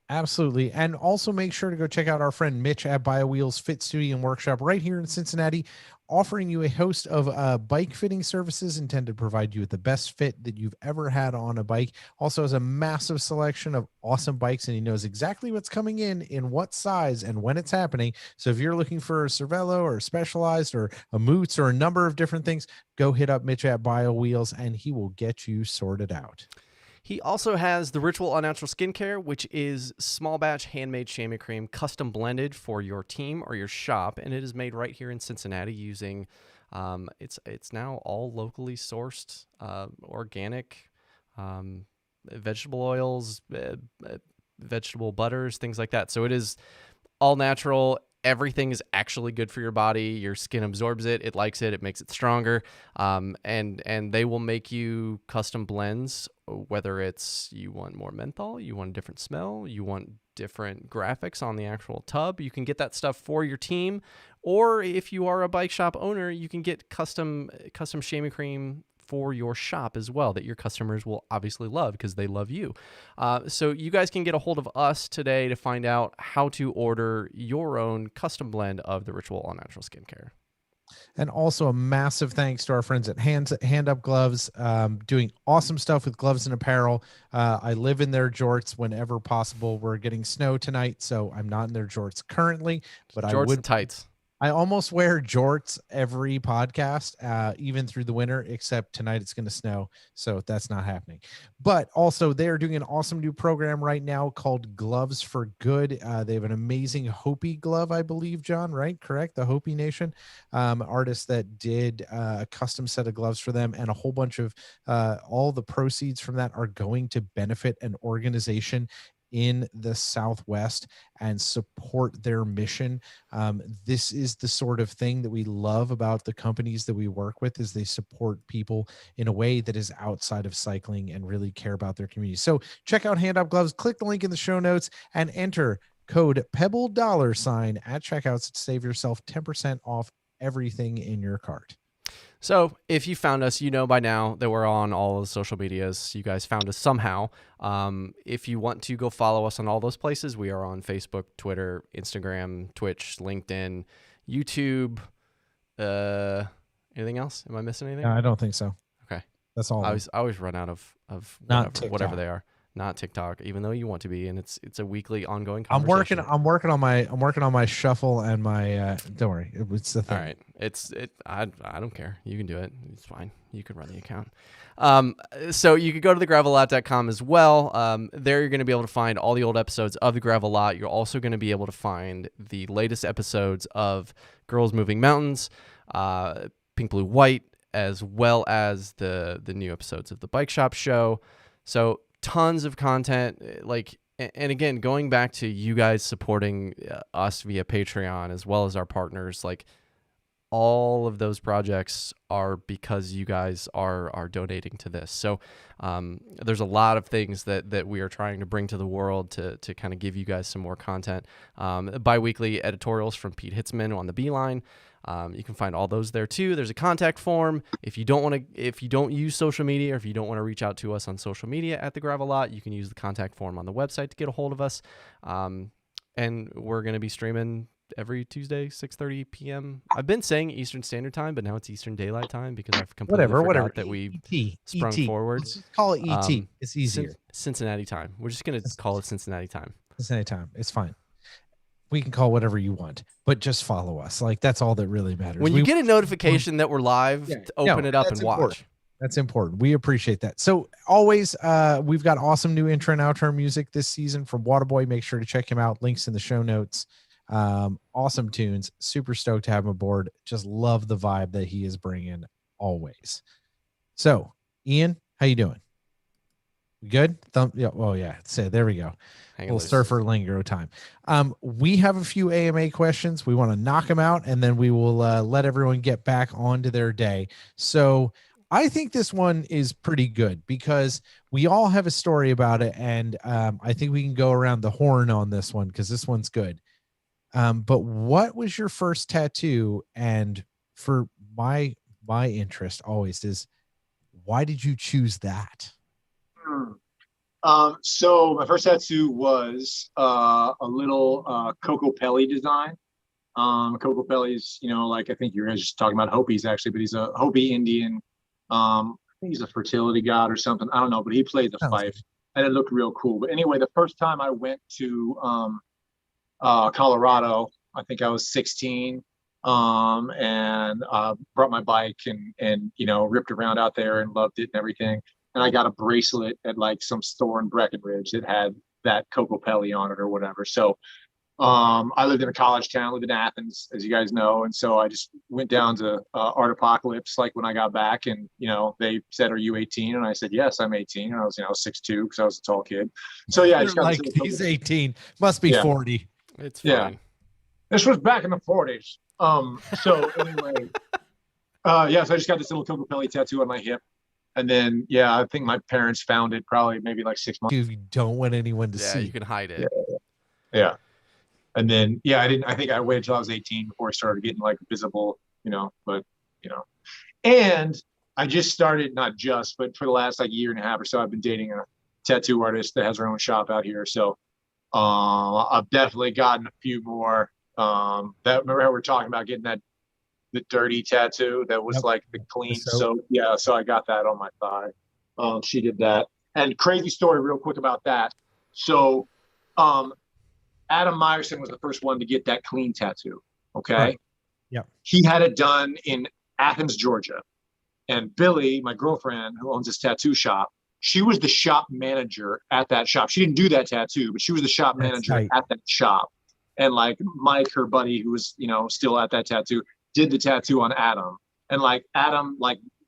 S2: Absolutely. And also make sure to go check out our friend Mitch at BioWheels Fit Studio and Workshop right here in Cincinnati, offering you a host of bike fitting services intended to provide you with the best fit that you've ever had on a bike. Also has a massive selection of awesome bikes, and he knows exactly what's coming in what size and when it's happening. So if you're looking for a Cervelo or a Specialized or a Moots or a number of different things, go hit up Mitch at BioWheels and he will get you sorted out.
S1: He also has the Ritual All Natural Skincare, which is small batch handmade chamois cream, custom blended for your team or your shop, and it is made right here in Cincinnati using it's now all locally sourced organic vegetable oils, vegetable butters, things like that. So it is all natural. Everything is actually good for your body. Your skin absorbs it. It likes it. It makes it stronger. And they will make you custom blends, whether it's you want more menthol, you want a different smell, you want different graphics on the actual tub. You can get that stuff for your team. Or if you are a bike shop owner, you can get custom chamois cream for your shop as well that your customers will obviously love because they love you. So you guys can get a hold of us today to find out how to order your own custom blend of the Ritual All Natural Skincare.
S2: And also a massive thanks to our friends at Hand Up Gloves, doing awesome stuff with gloves and apparel. I live in their jorts whenever possible. We're getting snow tonight, so I'm not in their jorts currently, but
S1: jorts
S2: I would
S1: and tights.
S2: I almost wear jorts every podcast, even through the winter, except tonight it's going to snow, so that's not happening. But also, they are doing an awesome new program right now called Gloves for Good. They have an amazing Hopi glove, I believe, John, right? Correct? The Hopi Nation artist that did a custom set of gloves for them, and a whole bunch of all the proceeds from that are going to benefit an organization in the Southwest and support their mission. This is the sort of thing that we love about the companies that we work with, is they support people in a way that is outside of cycling and really care about their community. So check out Hand Up Gloves, click the link in the show notes and enter code Pebble $sign at checkouts to save yourself 10% off everything in your cart.
S1: So if you found us, you know by now that we're on all of the social medias. You guys found us somehow. If you want to go follow us on all those places, we are on Facebook, Twitter, Instagram, Twitch, LinkedIn, YouTube. Anything else? Am I missing anything?
S2: I don't think so.
S1: Okay.
S2: That's all.
S1: I always run out of whatever they are. Not TikTok, even though you want to be, and it's a weekly ongoing conversation.
S2: I'm working on my shuffle and my. Don't worry, it's the thing.
S1: All right, I don't care. You can do it. It's fine. You can run the account. So you could go to thegravelot.com as well. There you're going to be able to find all the old episodes of the Gravel Lot. You're also going to be able to find the latest episodes of Girls Moving Mountains, Pink Blue White, as well as the new episodes of the Bike Shop Show. So tons of content, and again, going back to you guys supporting us via Patreon as well as our partners, all of those projects are because you guys are donating to this. So there's a lot of things that we are trying to bring to the world to kind of give you guys some more content. Bi-weekly editorials from Pete Hitzman on the Beeline. You can find all those there too. There's a contact form. If you don't use social media, or if you don't want to reach out to us on social media at the Gravel Lot, you can use the contact form on the website to get a hold of us. And we're going to be streaming every Tuesday, 6:30 p.m. I've been saying Eastern Standard Time, but now it's Eastern Daylight Time because I've completely forgot that we sprung forward.
S2: Let's just call it ET. It's easier.
S1: Cincinnati time. We're just going to call it Cincinnati time.
S2: Cincinnati time. It's fine. We can call whatever you want, but just follow us. That's all that really matters.
S1: When you get a notification that we're live, open it up and watch.
S2: Important. That's important. We appreciate that. So always, we've got awesome new intro and outro music this season from Waterboy. Make sure to check him out. Links in the show notes. Awesome tunes. Super stoked to have him aboard. Just love the vibe that he is bringing always. So, Ian, how you doing? Good? Yeah. Oh yeah. So there we go. Little surfer lingo time. We have a few AMA questions. We want to knock them out, and then we will let everyone get back onto their day. So I think this one is pretty good because we all have a story about it, and I think we can go around the horn on this one because this one's good. But what was your first tattoo? And for my interest always is, why did you choose that?
S3: So my first tattoo was a little Coco Pelli design. Coco Pelli's, I think you were just talking about Hopis actually, but he's a Hopi Indian. I think he's a fertility god or something. I don't know, but he played the fife, and it looked real cool. But anyway, the first time I went to Colorado, I think I was 16, and brought my bike and ripped around out there and loved it and everything. And I got a bracelet at some store in Breckenridge that had that Coco Pelli on it or whatever. So I lived in a college town, lived in Athens, as you guys know. And so I just went down to Art Apocalypse when I got back, and they said, "Are you 18?" And I said, "Yes, I'm 18." And I was 6'2" because I was a tall kid. So yeah, I just got
S2: he's 18, must be 40.
S1: It's fine.
S3: Yeah. This was back in the 40s. So anyway, so I just got this little Coco Pelli tattoo on my hip. And then, I think my parents found it probably maybe 6 months.
S2: You don't want anyone to see.
S1: Yeah, you can hide it.
S3: Yeah. And then, I think I waited till I was 18 before I started getting visible, and I just started, but for the last year and a half or so, I've been dating a tattoo artist that has her own shop out here. So I've definitely gotten a few more. Remember how we were talking about getting the dirty tattoo that was the clean soap. Yeah, so I got that on my thigh. She did that. And crazy story real quick about that. So Adam Meyerson was the first one to get that clean tattoo. Okay.
S2: Right. Yeah.
S3: He had it done in Athens, Georgia. And Billy, my girlfriend who owns this tattoo shop, she was the shop manager at that shop. She didn't do that tattoo, but she was the shop manager at that shop. And Mike, her buddy, who was, still at that tattoo, did the tattoo on Adam. And Adam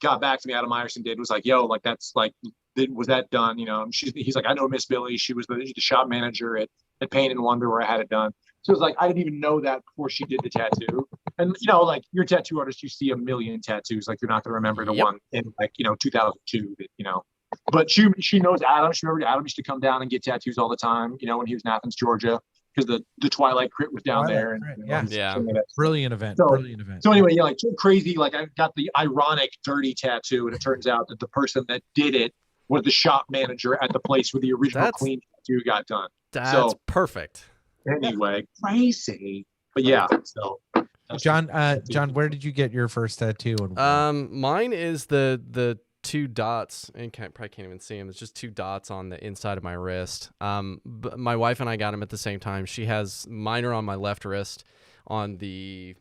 S3: got back to me. Adam Meyerson did, was yo, that's was that done? He's I know Miss Billy. She was the shop manager at Pain and Wonder where I had it done. So it was I didn't even know that before she did the tattoo. And you're a tattoo artist, you see a million tattoos. You're not gonna remember the one in 2002 that But she knows Adam. She remembered Adam used to come down and get tattoos all the time. When he was in Athens, Georgia, because the Twilight Crit was down there. And,
S2: Brilliant event.
S3: So anyway, crazy. I got the ironic dirty tattoo, and it turns out that the person that did it was the shop manager at the place where the original clean tattoo got done.
S1: That's perfect.
S3: Anyway, crazy. But yeah, so
S2: John, where did you get your first tattoo?
S1: Mine is the two dots, and probably can't even see them. It's just two dots on the inside of my wrist. But my wife and I got them at the same time. She has mine are on my left wrist, on the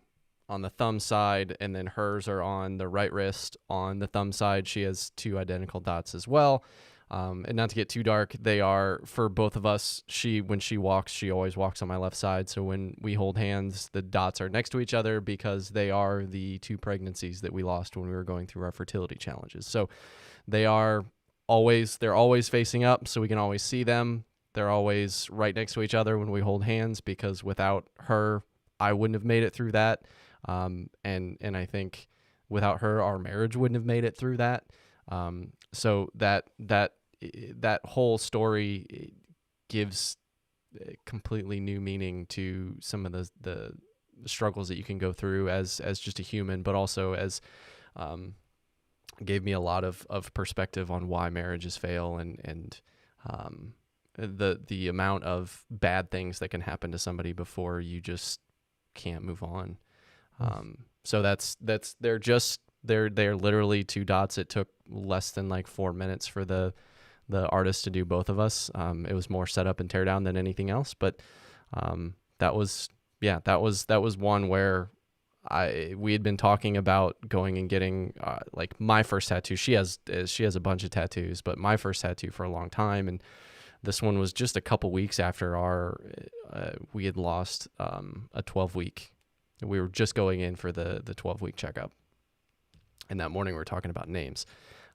S1: thumb side, and then hers are on the right wrist on the thumb side. She has two identical dots as well. And not to get too dark, they are for both of us. When she walks, she always walks on my left side. So when we hold hands, the dots are next to each other because they are the two pregnancies that we lost when we were going through our fertility challenges. So they're always facing up, so we can always see them. They're always right next to each other when we hold hands, because without her, I wouldn't have made it through that. And I think without her, our marriage wouldn't have made it through that. So that whole story gives a completely new meaning to some of the struggles that you can go through as just a human, but also as gave me a lot of perspective on why marriages fail and the amount of bad things that can happen to somebody before you just can't move on. So they're literally two dots. It took less than like 4 minutes for the artist to do both of us. It was more setup and tear down than anything else, but that was one where we had been talking about going and getting like my first tattoo. She has a bunch of tattoos, but my first tattoo for a long time, and this one was just a couple weeks after we had lost a 12-week. We were just going in for the 12-week checkup, and that morning we were talking about names.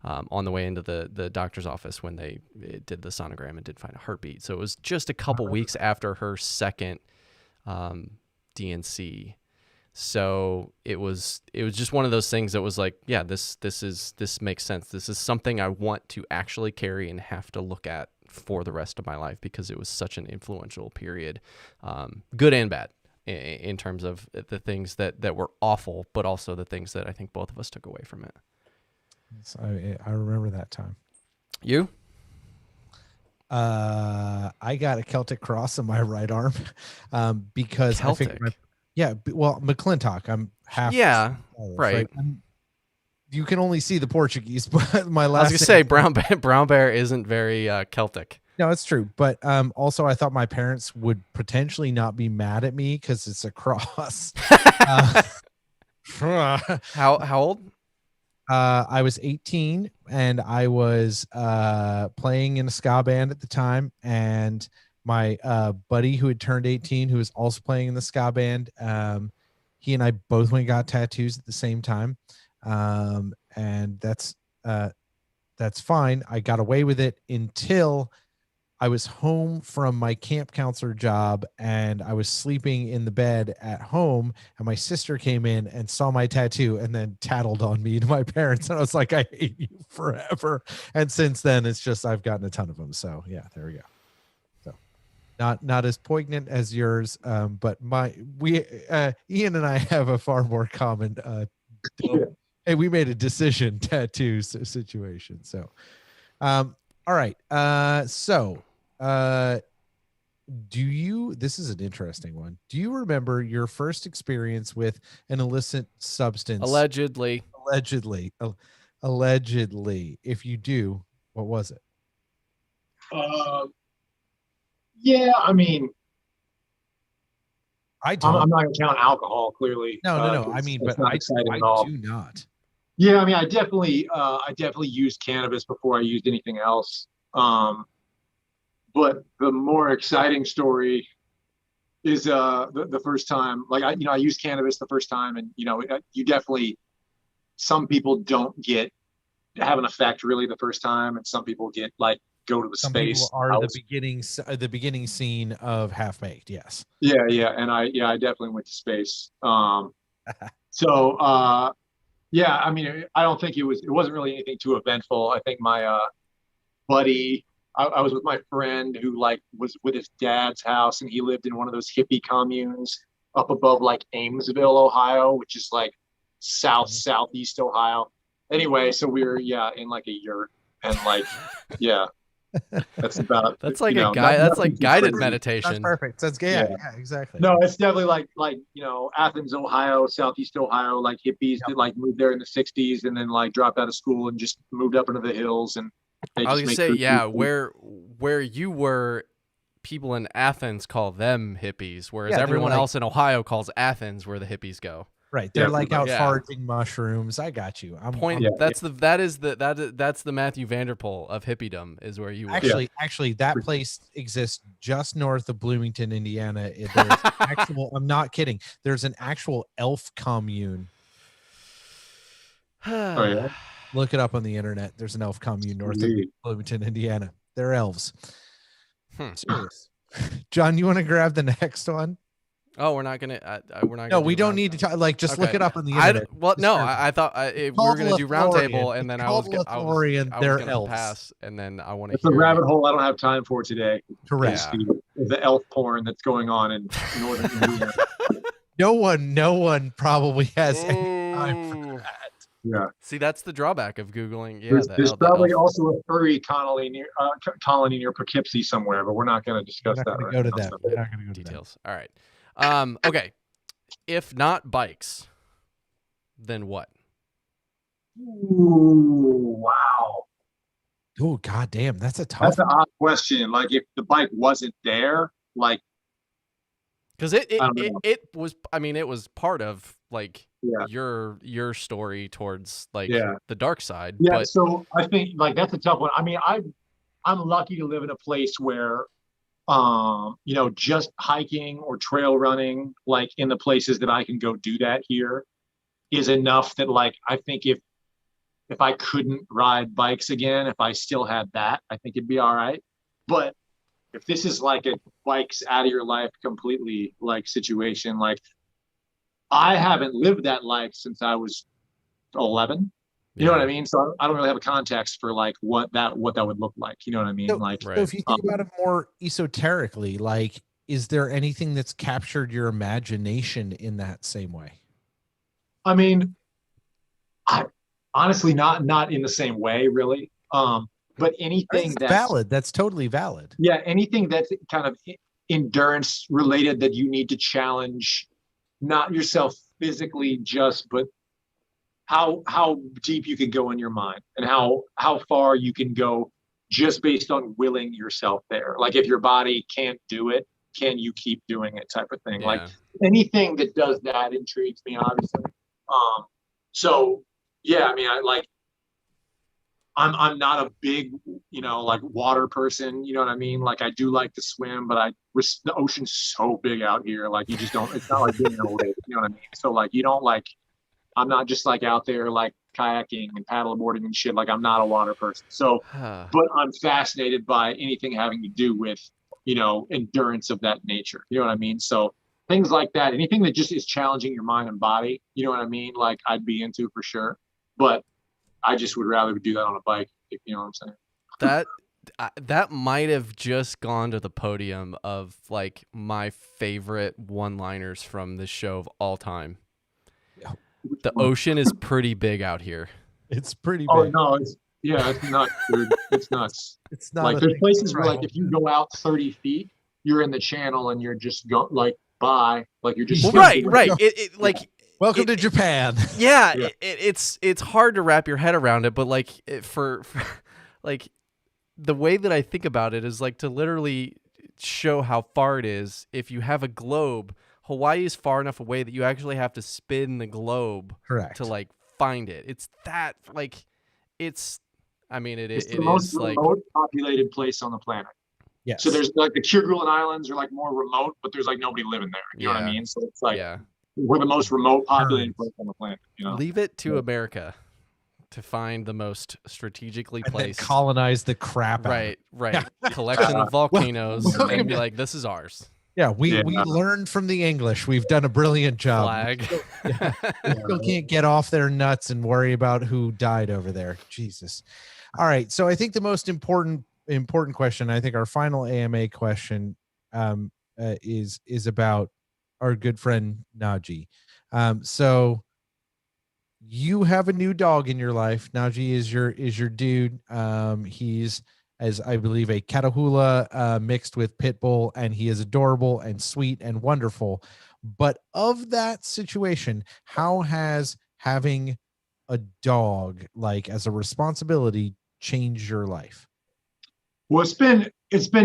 S1: On the way into the doctor's office when they did the sonogram and did find a heartbeat. So it was just a couple weeks after her second DNC. So it was just one of those things that was like, yeah, this makes sense. This is something I want to actually carry and have to look at for the rest of my life, because it was such an influential period, good and bad, in terms of the things that were awful, but also the things that I think both of us took away from it.
S2: So I remember that time.
S1: You?
S2: I got a Celtic cross on my right arm, because
S1: Celtic.
S2: I think McClintock. I'm half.
S1: Yeah, right.
S2: You can only see the Portuguese, but my last.
S1: I was gonna say brown bear isn't very Celtic.
S2: No, it's true. But also, I thought my parents would potentially not be mad at me because it's a cross.
S1: How old?
S2: I was 18 and I was playing in a ska band at the time, and my buddy who had turned 18, who was also playing in the ska band, he and I both went and got tattoos at the same time, and that's fine. I got away with it until I was home from my camp counselor job, and I was sleeping in the bed at home, and my sister came in and saw my tattoo and then tattled on me to my parents. And I was like, I hate you forever. And since then, it's just, I've gotten a ton of them. So yeah, there we go. So not as poignant as yours. But Ian and I have a far more common, hey, we made a decision tattoo situation. So, all right. This is an interesting one. Do you remember your first experience with an illicit substance?
S1: Allegedly.
S2: If you do, what was it?
S3: Yeah, I mean,
S2: I'm
S3: not going to count alcohol, clearly.
S2: No. I mean, but I do not.
S3: Yeah, I mean, I definitely used cannabis before I used anything else. But the more exciting story is the first time. Like I used cannabis the first time, and you definitely, some people don't have an effect really the first time, and some people get like go to the
S2: some
S3: space.
S2: People are the beginning scene of Half Baked. Yes.
S3: Yeah, and I definitely went to space. Yeah, I mean, I don't think it wasn't really anything too eventful. I think my buddy, I was with my friend who was with his dad's house, and he lived in one of those hippie communes up above like Amesville, Ohio, which is like southeast Ohio. Anyway, so we were in like a yurt, and like yeah, That's about,
S1: That's like
S3: you
S1: a
S3: know,
S1: guy. That's
S3: nothing
S1: like
S3: too
S1: guided
S3: crazy.
S2: That's
S1: meditation.
S2: perfect. That's good.
S3: Yeah.
S2: Yeah, exactly.
S3: No, it's definitely like you know, Athens, Ohio, Southeast Ohio, like hippies
S2: Yep.
S3: that like moved there in the '60s and then like dropped out of school and just moved up into the hills, and they
S1: I was
S3: just
S1: gonna
S3: make
S1: say,
S3: food.
S1: yeah, where you were, people in Athens call them hippies, whereas
S2: Yeah, they're
S1: everyone
S2: like,
S1: else in Ohio calls Athens where the hippies go.
S2: right.
S3: Yeah,
S2: They're like
S3: pretty
S2: out
S3: much.
S1: Yeah.
S2: foraging mushrooms. I got you.
S1: Point.
S3: Yeah,
S1: That's the Matthew Vanderpool of hippiedom is where you were.
S2: actually that place exists just north of Bloomington, Indiana. There's actual, I'm not kidding. There's an actual elf commune.
S3: Oh yeah.
S2: Look it up on the internet. There's an elf commune north of
S3: Sweet.
S2: Bloomington, Indiana. They're elves.
S1: Hmm.
S2: Serious. John, you want to grab the next one?
S1: Oh, we're not gonna. We're not.
S2: No,
S1: Gonna
S2: we
S1: do
S2: don't
S1: round-
S2: need to talk. Like, just look
S1: Okay.
S2: it up on the
S1: I
S2: internet.
S1: well, no,
S2: Just
S1: I thought we were
S2: called
S1: gonna do round
S2: Lothlorien.
S1: table, and then
S2: It's
S1: I was
S2: called
S1: I was
S2: Lothlorien. They're
S1: gonna
S2: elves.
S1: pass, and then I want to
S3: It's a
S1: hear.
S3: rabbit hole I don't have time for today.
S2: Correct.
S1: Yeah.
S3: The elf porn that's going on in northern Indiana.
S2: No one probably has any time for
S1: Ooh.
S2: that.
S3: Yeah.
S1: See, that's the drawback of googling. Yeah,
S3: There's
S1: the
S3: probably
S1: elf
S3: also a furry colony near Poughkeepsee somewhere, but we're not going to
S2: We're
S3: discuss
S2: not
S3: that
S2: going
S3: right
S2: to go to
S3: now.
S2: that. We're not going to go to that.
S1: details. All right. Okay. If not bikes, then what?
S3: Ooh, wow.
S2: Oh, goddamn. That's a tough
S3: That's an odd question. Like, if the bike wasn't there, like,
S1: Because
S3: I don't know.
S1: it was. I mean, it was part of like
S3: Yeah.
S1: your story towards like
S3: Yeah.
S1: the dark side.
S3: Yeah,
S1: But
S3: so I think like that's a tough one. I mean, I'm lucky to live in a place where you know, just hiking or trail running, like in the places that I can go do that here is enough that like I think if I couldn't ride bikes again, if I still had that, I think it'd be all right. But if this is like a bikes out of your life completely like situation, like I haven't lived that life since I was 11. You know what I mean? So I don't really have a context for like what that would look like. You know what I mean?
S2: So,
S3: Like,
S1: Right.
S2: so if you think about it more esoterically, like, is there anything that's captured your imagination in that same way?
S3: I mean, I honestly not in the same way, really. But anything
S2: That's valid. That's totally valid.
S3: yeah, anything that's kind of endurance related that you need to challenge, not yourself physically, just but how deep you can go in your mind and how far you can go just based on willing yourself there. Like if your body can't do it, can you keep doing it type of thing? Like anything that does that intrigues me, obviously. So yeah, I mean, I'm not a big, you know, like water person, you know what I mean? Like I do like to swim, but the ocean's so big out here. Like you just don't, it's not like being in a lake, you know what I mean? So like, you don't like, I'm not just like out there like kayaking and paddleboarding and shit. Like I'm not a water person. So, but I'm fascinated by anything having to do with, you know, endurance of that nature. You know what I mean? So things like that, anything that just is challenging your mind and body, you know what I mean? Like I'd be into for sure. But I just would rather do that on a bike, if you know what I'm saying.
S1: That might have just gone to the podium of like my favorite one-liners from this show of all time.
S2: Yeah.
S1: The ocean is pretty big out here.
S2: It's pretty big.
S3: Oh no, it's nuts, dude. It's nuts.
S2: It's not
S3: like there's places where like if you go out 30 feet, you're in the channel and you're just go like bye. Like you're just
S1: right. It like
S2: welcome to Japan.
S1: Yeah, yeah. It's hard to wrap your head around it, but like for like the way that I think about it is like to literally show how far it is. If you have a globe, Hawaii is far enough away that you actually have to spin the globe
S2: correct
S1: to like find it. It's that like it's. I mean,
S3: it's the most remote populated place on the planet.
S2: Yes.
S3: So there's like the Kerguelen Islands are like more remote, but there's like nobody living there. You know what I mean? So it's like we're the most remote populated place on the planet. You know,
S1: leave it to America to find the most strategically placed,
S2: colonize the crap out.
S1: Right. Collection of volcanoes, and be like, this is ours.
S2: Yeah, we learned from the English. We've done a brilliant job.
S1: Flag.
S2: We still can't get off their nuts and worry about who died over there. Jesus. All right. So I think the most important question, I think our final AMA question is about our good friend Najee. So you have a new dog in your life. Najee is your dude. He's as I believe a Catahoula mixed with pit bull, and he is adorable and sweet and wonderful. But of that situation, how has having a dog like as a responsibility changed your life?
S3: Well, it's been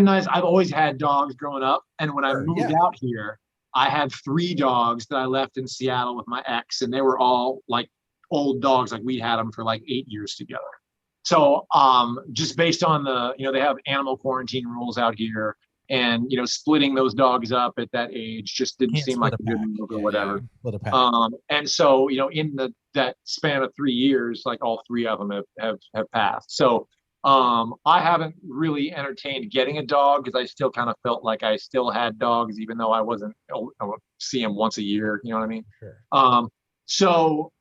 S3: nice. I've always had dogs growing up, and when I
S2: Sure,
S3: moved
S2: yeah.
S3: out here, I had 3 dogs that I left in Seattle with my ex, and they were all like old dogs. Like we had them for like 8 years together. So just based on they have animal quarantine rules out here, and splitting those dogs up at that age just didn't
S2: Can't
S3: seem like
S2: split a
S3: a good
S2: pack.
S3: move or
S2: Yeah,
S3: whatever.
S2: split a pack.
S3: And so in that span of 3 years, like all 3 of them have passed. So I haven't really entertained getting a dog because I still kind of felt like I still had dogs, even though I would see them once a year. You know what I mean?
S2: Sure.
S3: So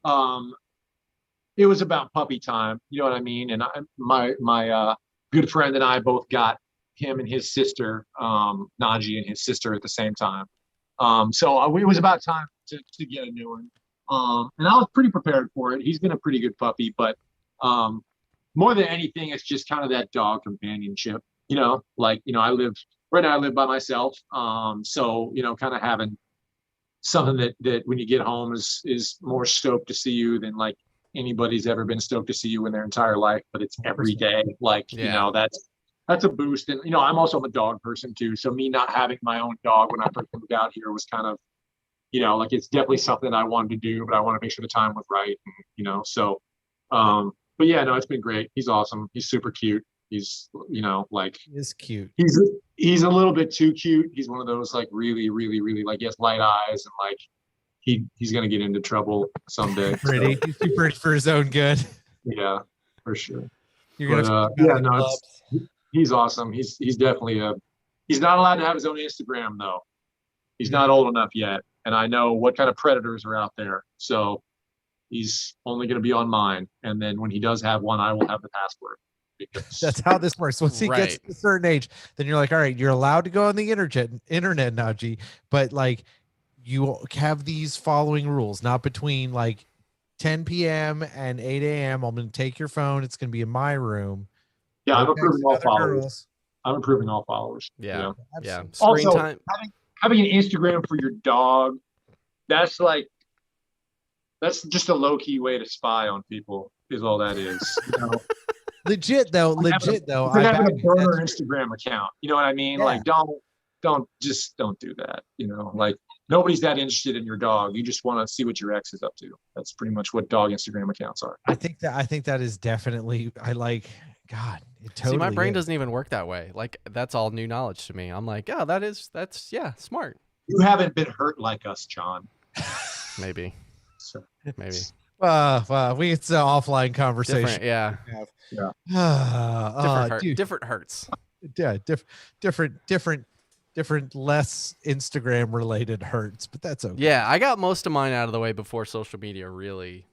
S3: it was about puppy time. You know what I mean? And my good friend and I both got him and his sister, Najee and his sister at the same time. So it was about time to get a new one. And I was pretty prepared for it. He's been a pretty good puppy, but more than anything, it's just kind of that dog companionship. I live by myself. So kind of having something that when you get home is more stoked to see you than like anybody's ever been stoked to see you in their entire life. But it's every day. Like that's a boost. And I'm also a dog person too. So me not having my own dog when I first moved out here was kind of like it's definitely something I wanted to do, but I want to make sure the time was right. And, so but yeah, no, it's been great. He's awesome. He's super cute. He's like
S2: He's cute.
S3: He's a little bit too cute. He's one of those like really, really, really like he has light eyes and like he's gonna get into trouble someday.
S2: Pretty. He's too pretty for his own good.
S3: Yeah, for sure.
S2: You're gonna
S3: he's awesome. He's definitely he's not allowed to have his own Instagram though. He's not old enough yet, and I know what kind of predators are out there. So he's only going to be on mine, and then when he does have one, I will have the password.
S2: That's how this works. Once he gets to a certain age, then you're like, all right, you're allowed to go on the internet, Najee, but like you have these following rules, not between like 10 p.m. and 8 a.m. I'm going to take your phone. It's going to be in my room.
S3: Yeah, I'm approving all followers. I'm approving all followers.
S1: Yeah, yeah.
S3: Screen also, time. Having an Instagram for your dog, that's just a low-key way to spy on people, is all that is.
S2: Legit though.
S3: I have a burner Instagram account. You know what I mean? Yeah. Like don't do that. Like nobody's that interested in your dog. You just want to see what your ex is up to. That's pretty much what dog Instagram accounts are.
S2: I think that is definitely God. It totally
S1: See, my brain doesn't even work that way. Like that's all new knowledge to me. I'm like, oh, that's smart.
S3: You haven't been hurt like us, John.
S1: Maybe. Maybe.
S2: It's an offline conversation.
S1: Different hurts.
S2: Yeah, different, less Instagram related hurts, but that's okay.
S1: Yeah, I got most of mine out of the way before social media really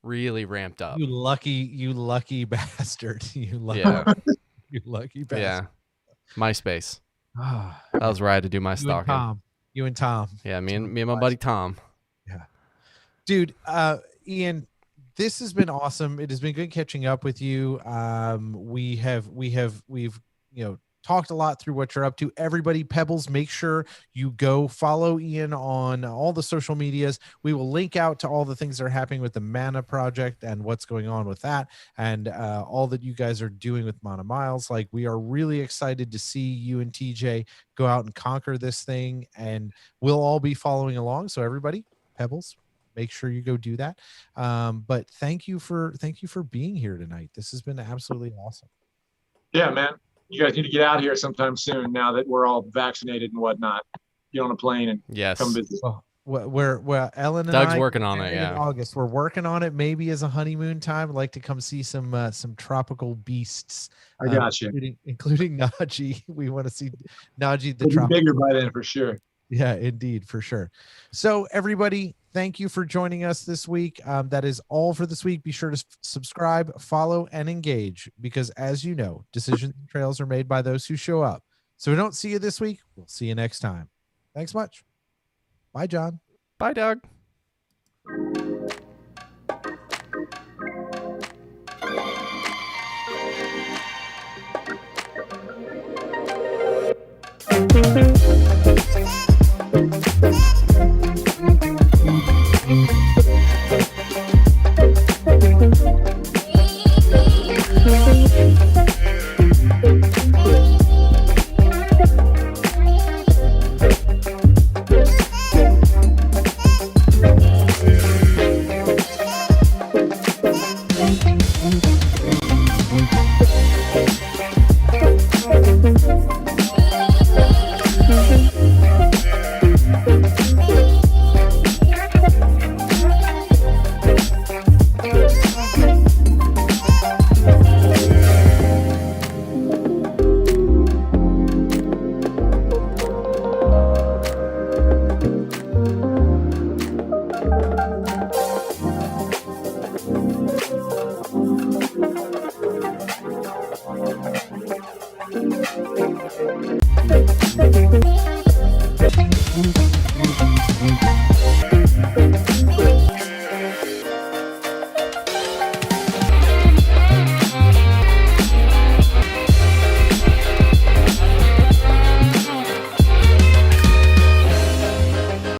S1: ramped up.
S2: You lucky bastard. You lucky bastard.
S1: Yeah. MySpace. That was where I had to do my stalking.
S2: You and Tom.
S1: Yeah, me and my buddy Tom.
S2: Yeah. Dude, Ian, this has been awesome. It has been good catching up with you. We've talked a lot through what you're up to. Everybody, Pebbles, make sure you go follow Ian on all the social medias. We will link out to all the things that are happening with the Mana project and what's going on with that, and all that you guys are doing with Mana Miles. Like, we are really excited to see you and TJ go out and conquer this thing, and we'll all be following along. So everybody, Pebbles, make sure you go do that. But thank you for being here tonight. This has been absolutely awesome.
S3: Yeah, man. You guys need to get out here sometime soon now that we're all vaccinated and whatnot. Get on a plane and come visit.
S2: Well, Ellen and
S1: Doug's
S2: I,
S1: working on it. Yeah,
S2: in August we're working on it. Maybe as a honeymoon time. I'd like to come see some tropical beasts.
S3: I got you,
S2: including Najee. We want to see Najee the
S3: tropical. Bigger by then for sure.
S2: Yeah, indeed, for sure. So everybody, thank you for joining us this week. That is all for this week. Be sure to subscribe, follow, and engage, because as you know, decisions and trails are made by those who show up. So we don't see you this week. We'll see you next time. Thanks much. Bye, John.
S1: Bye, Doug.
S3: Bye.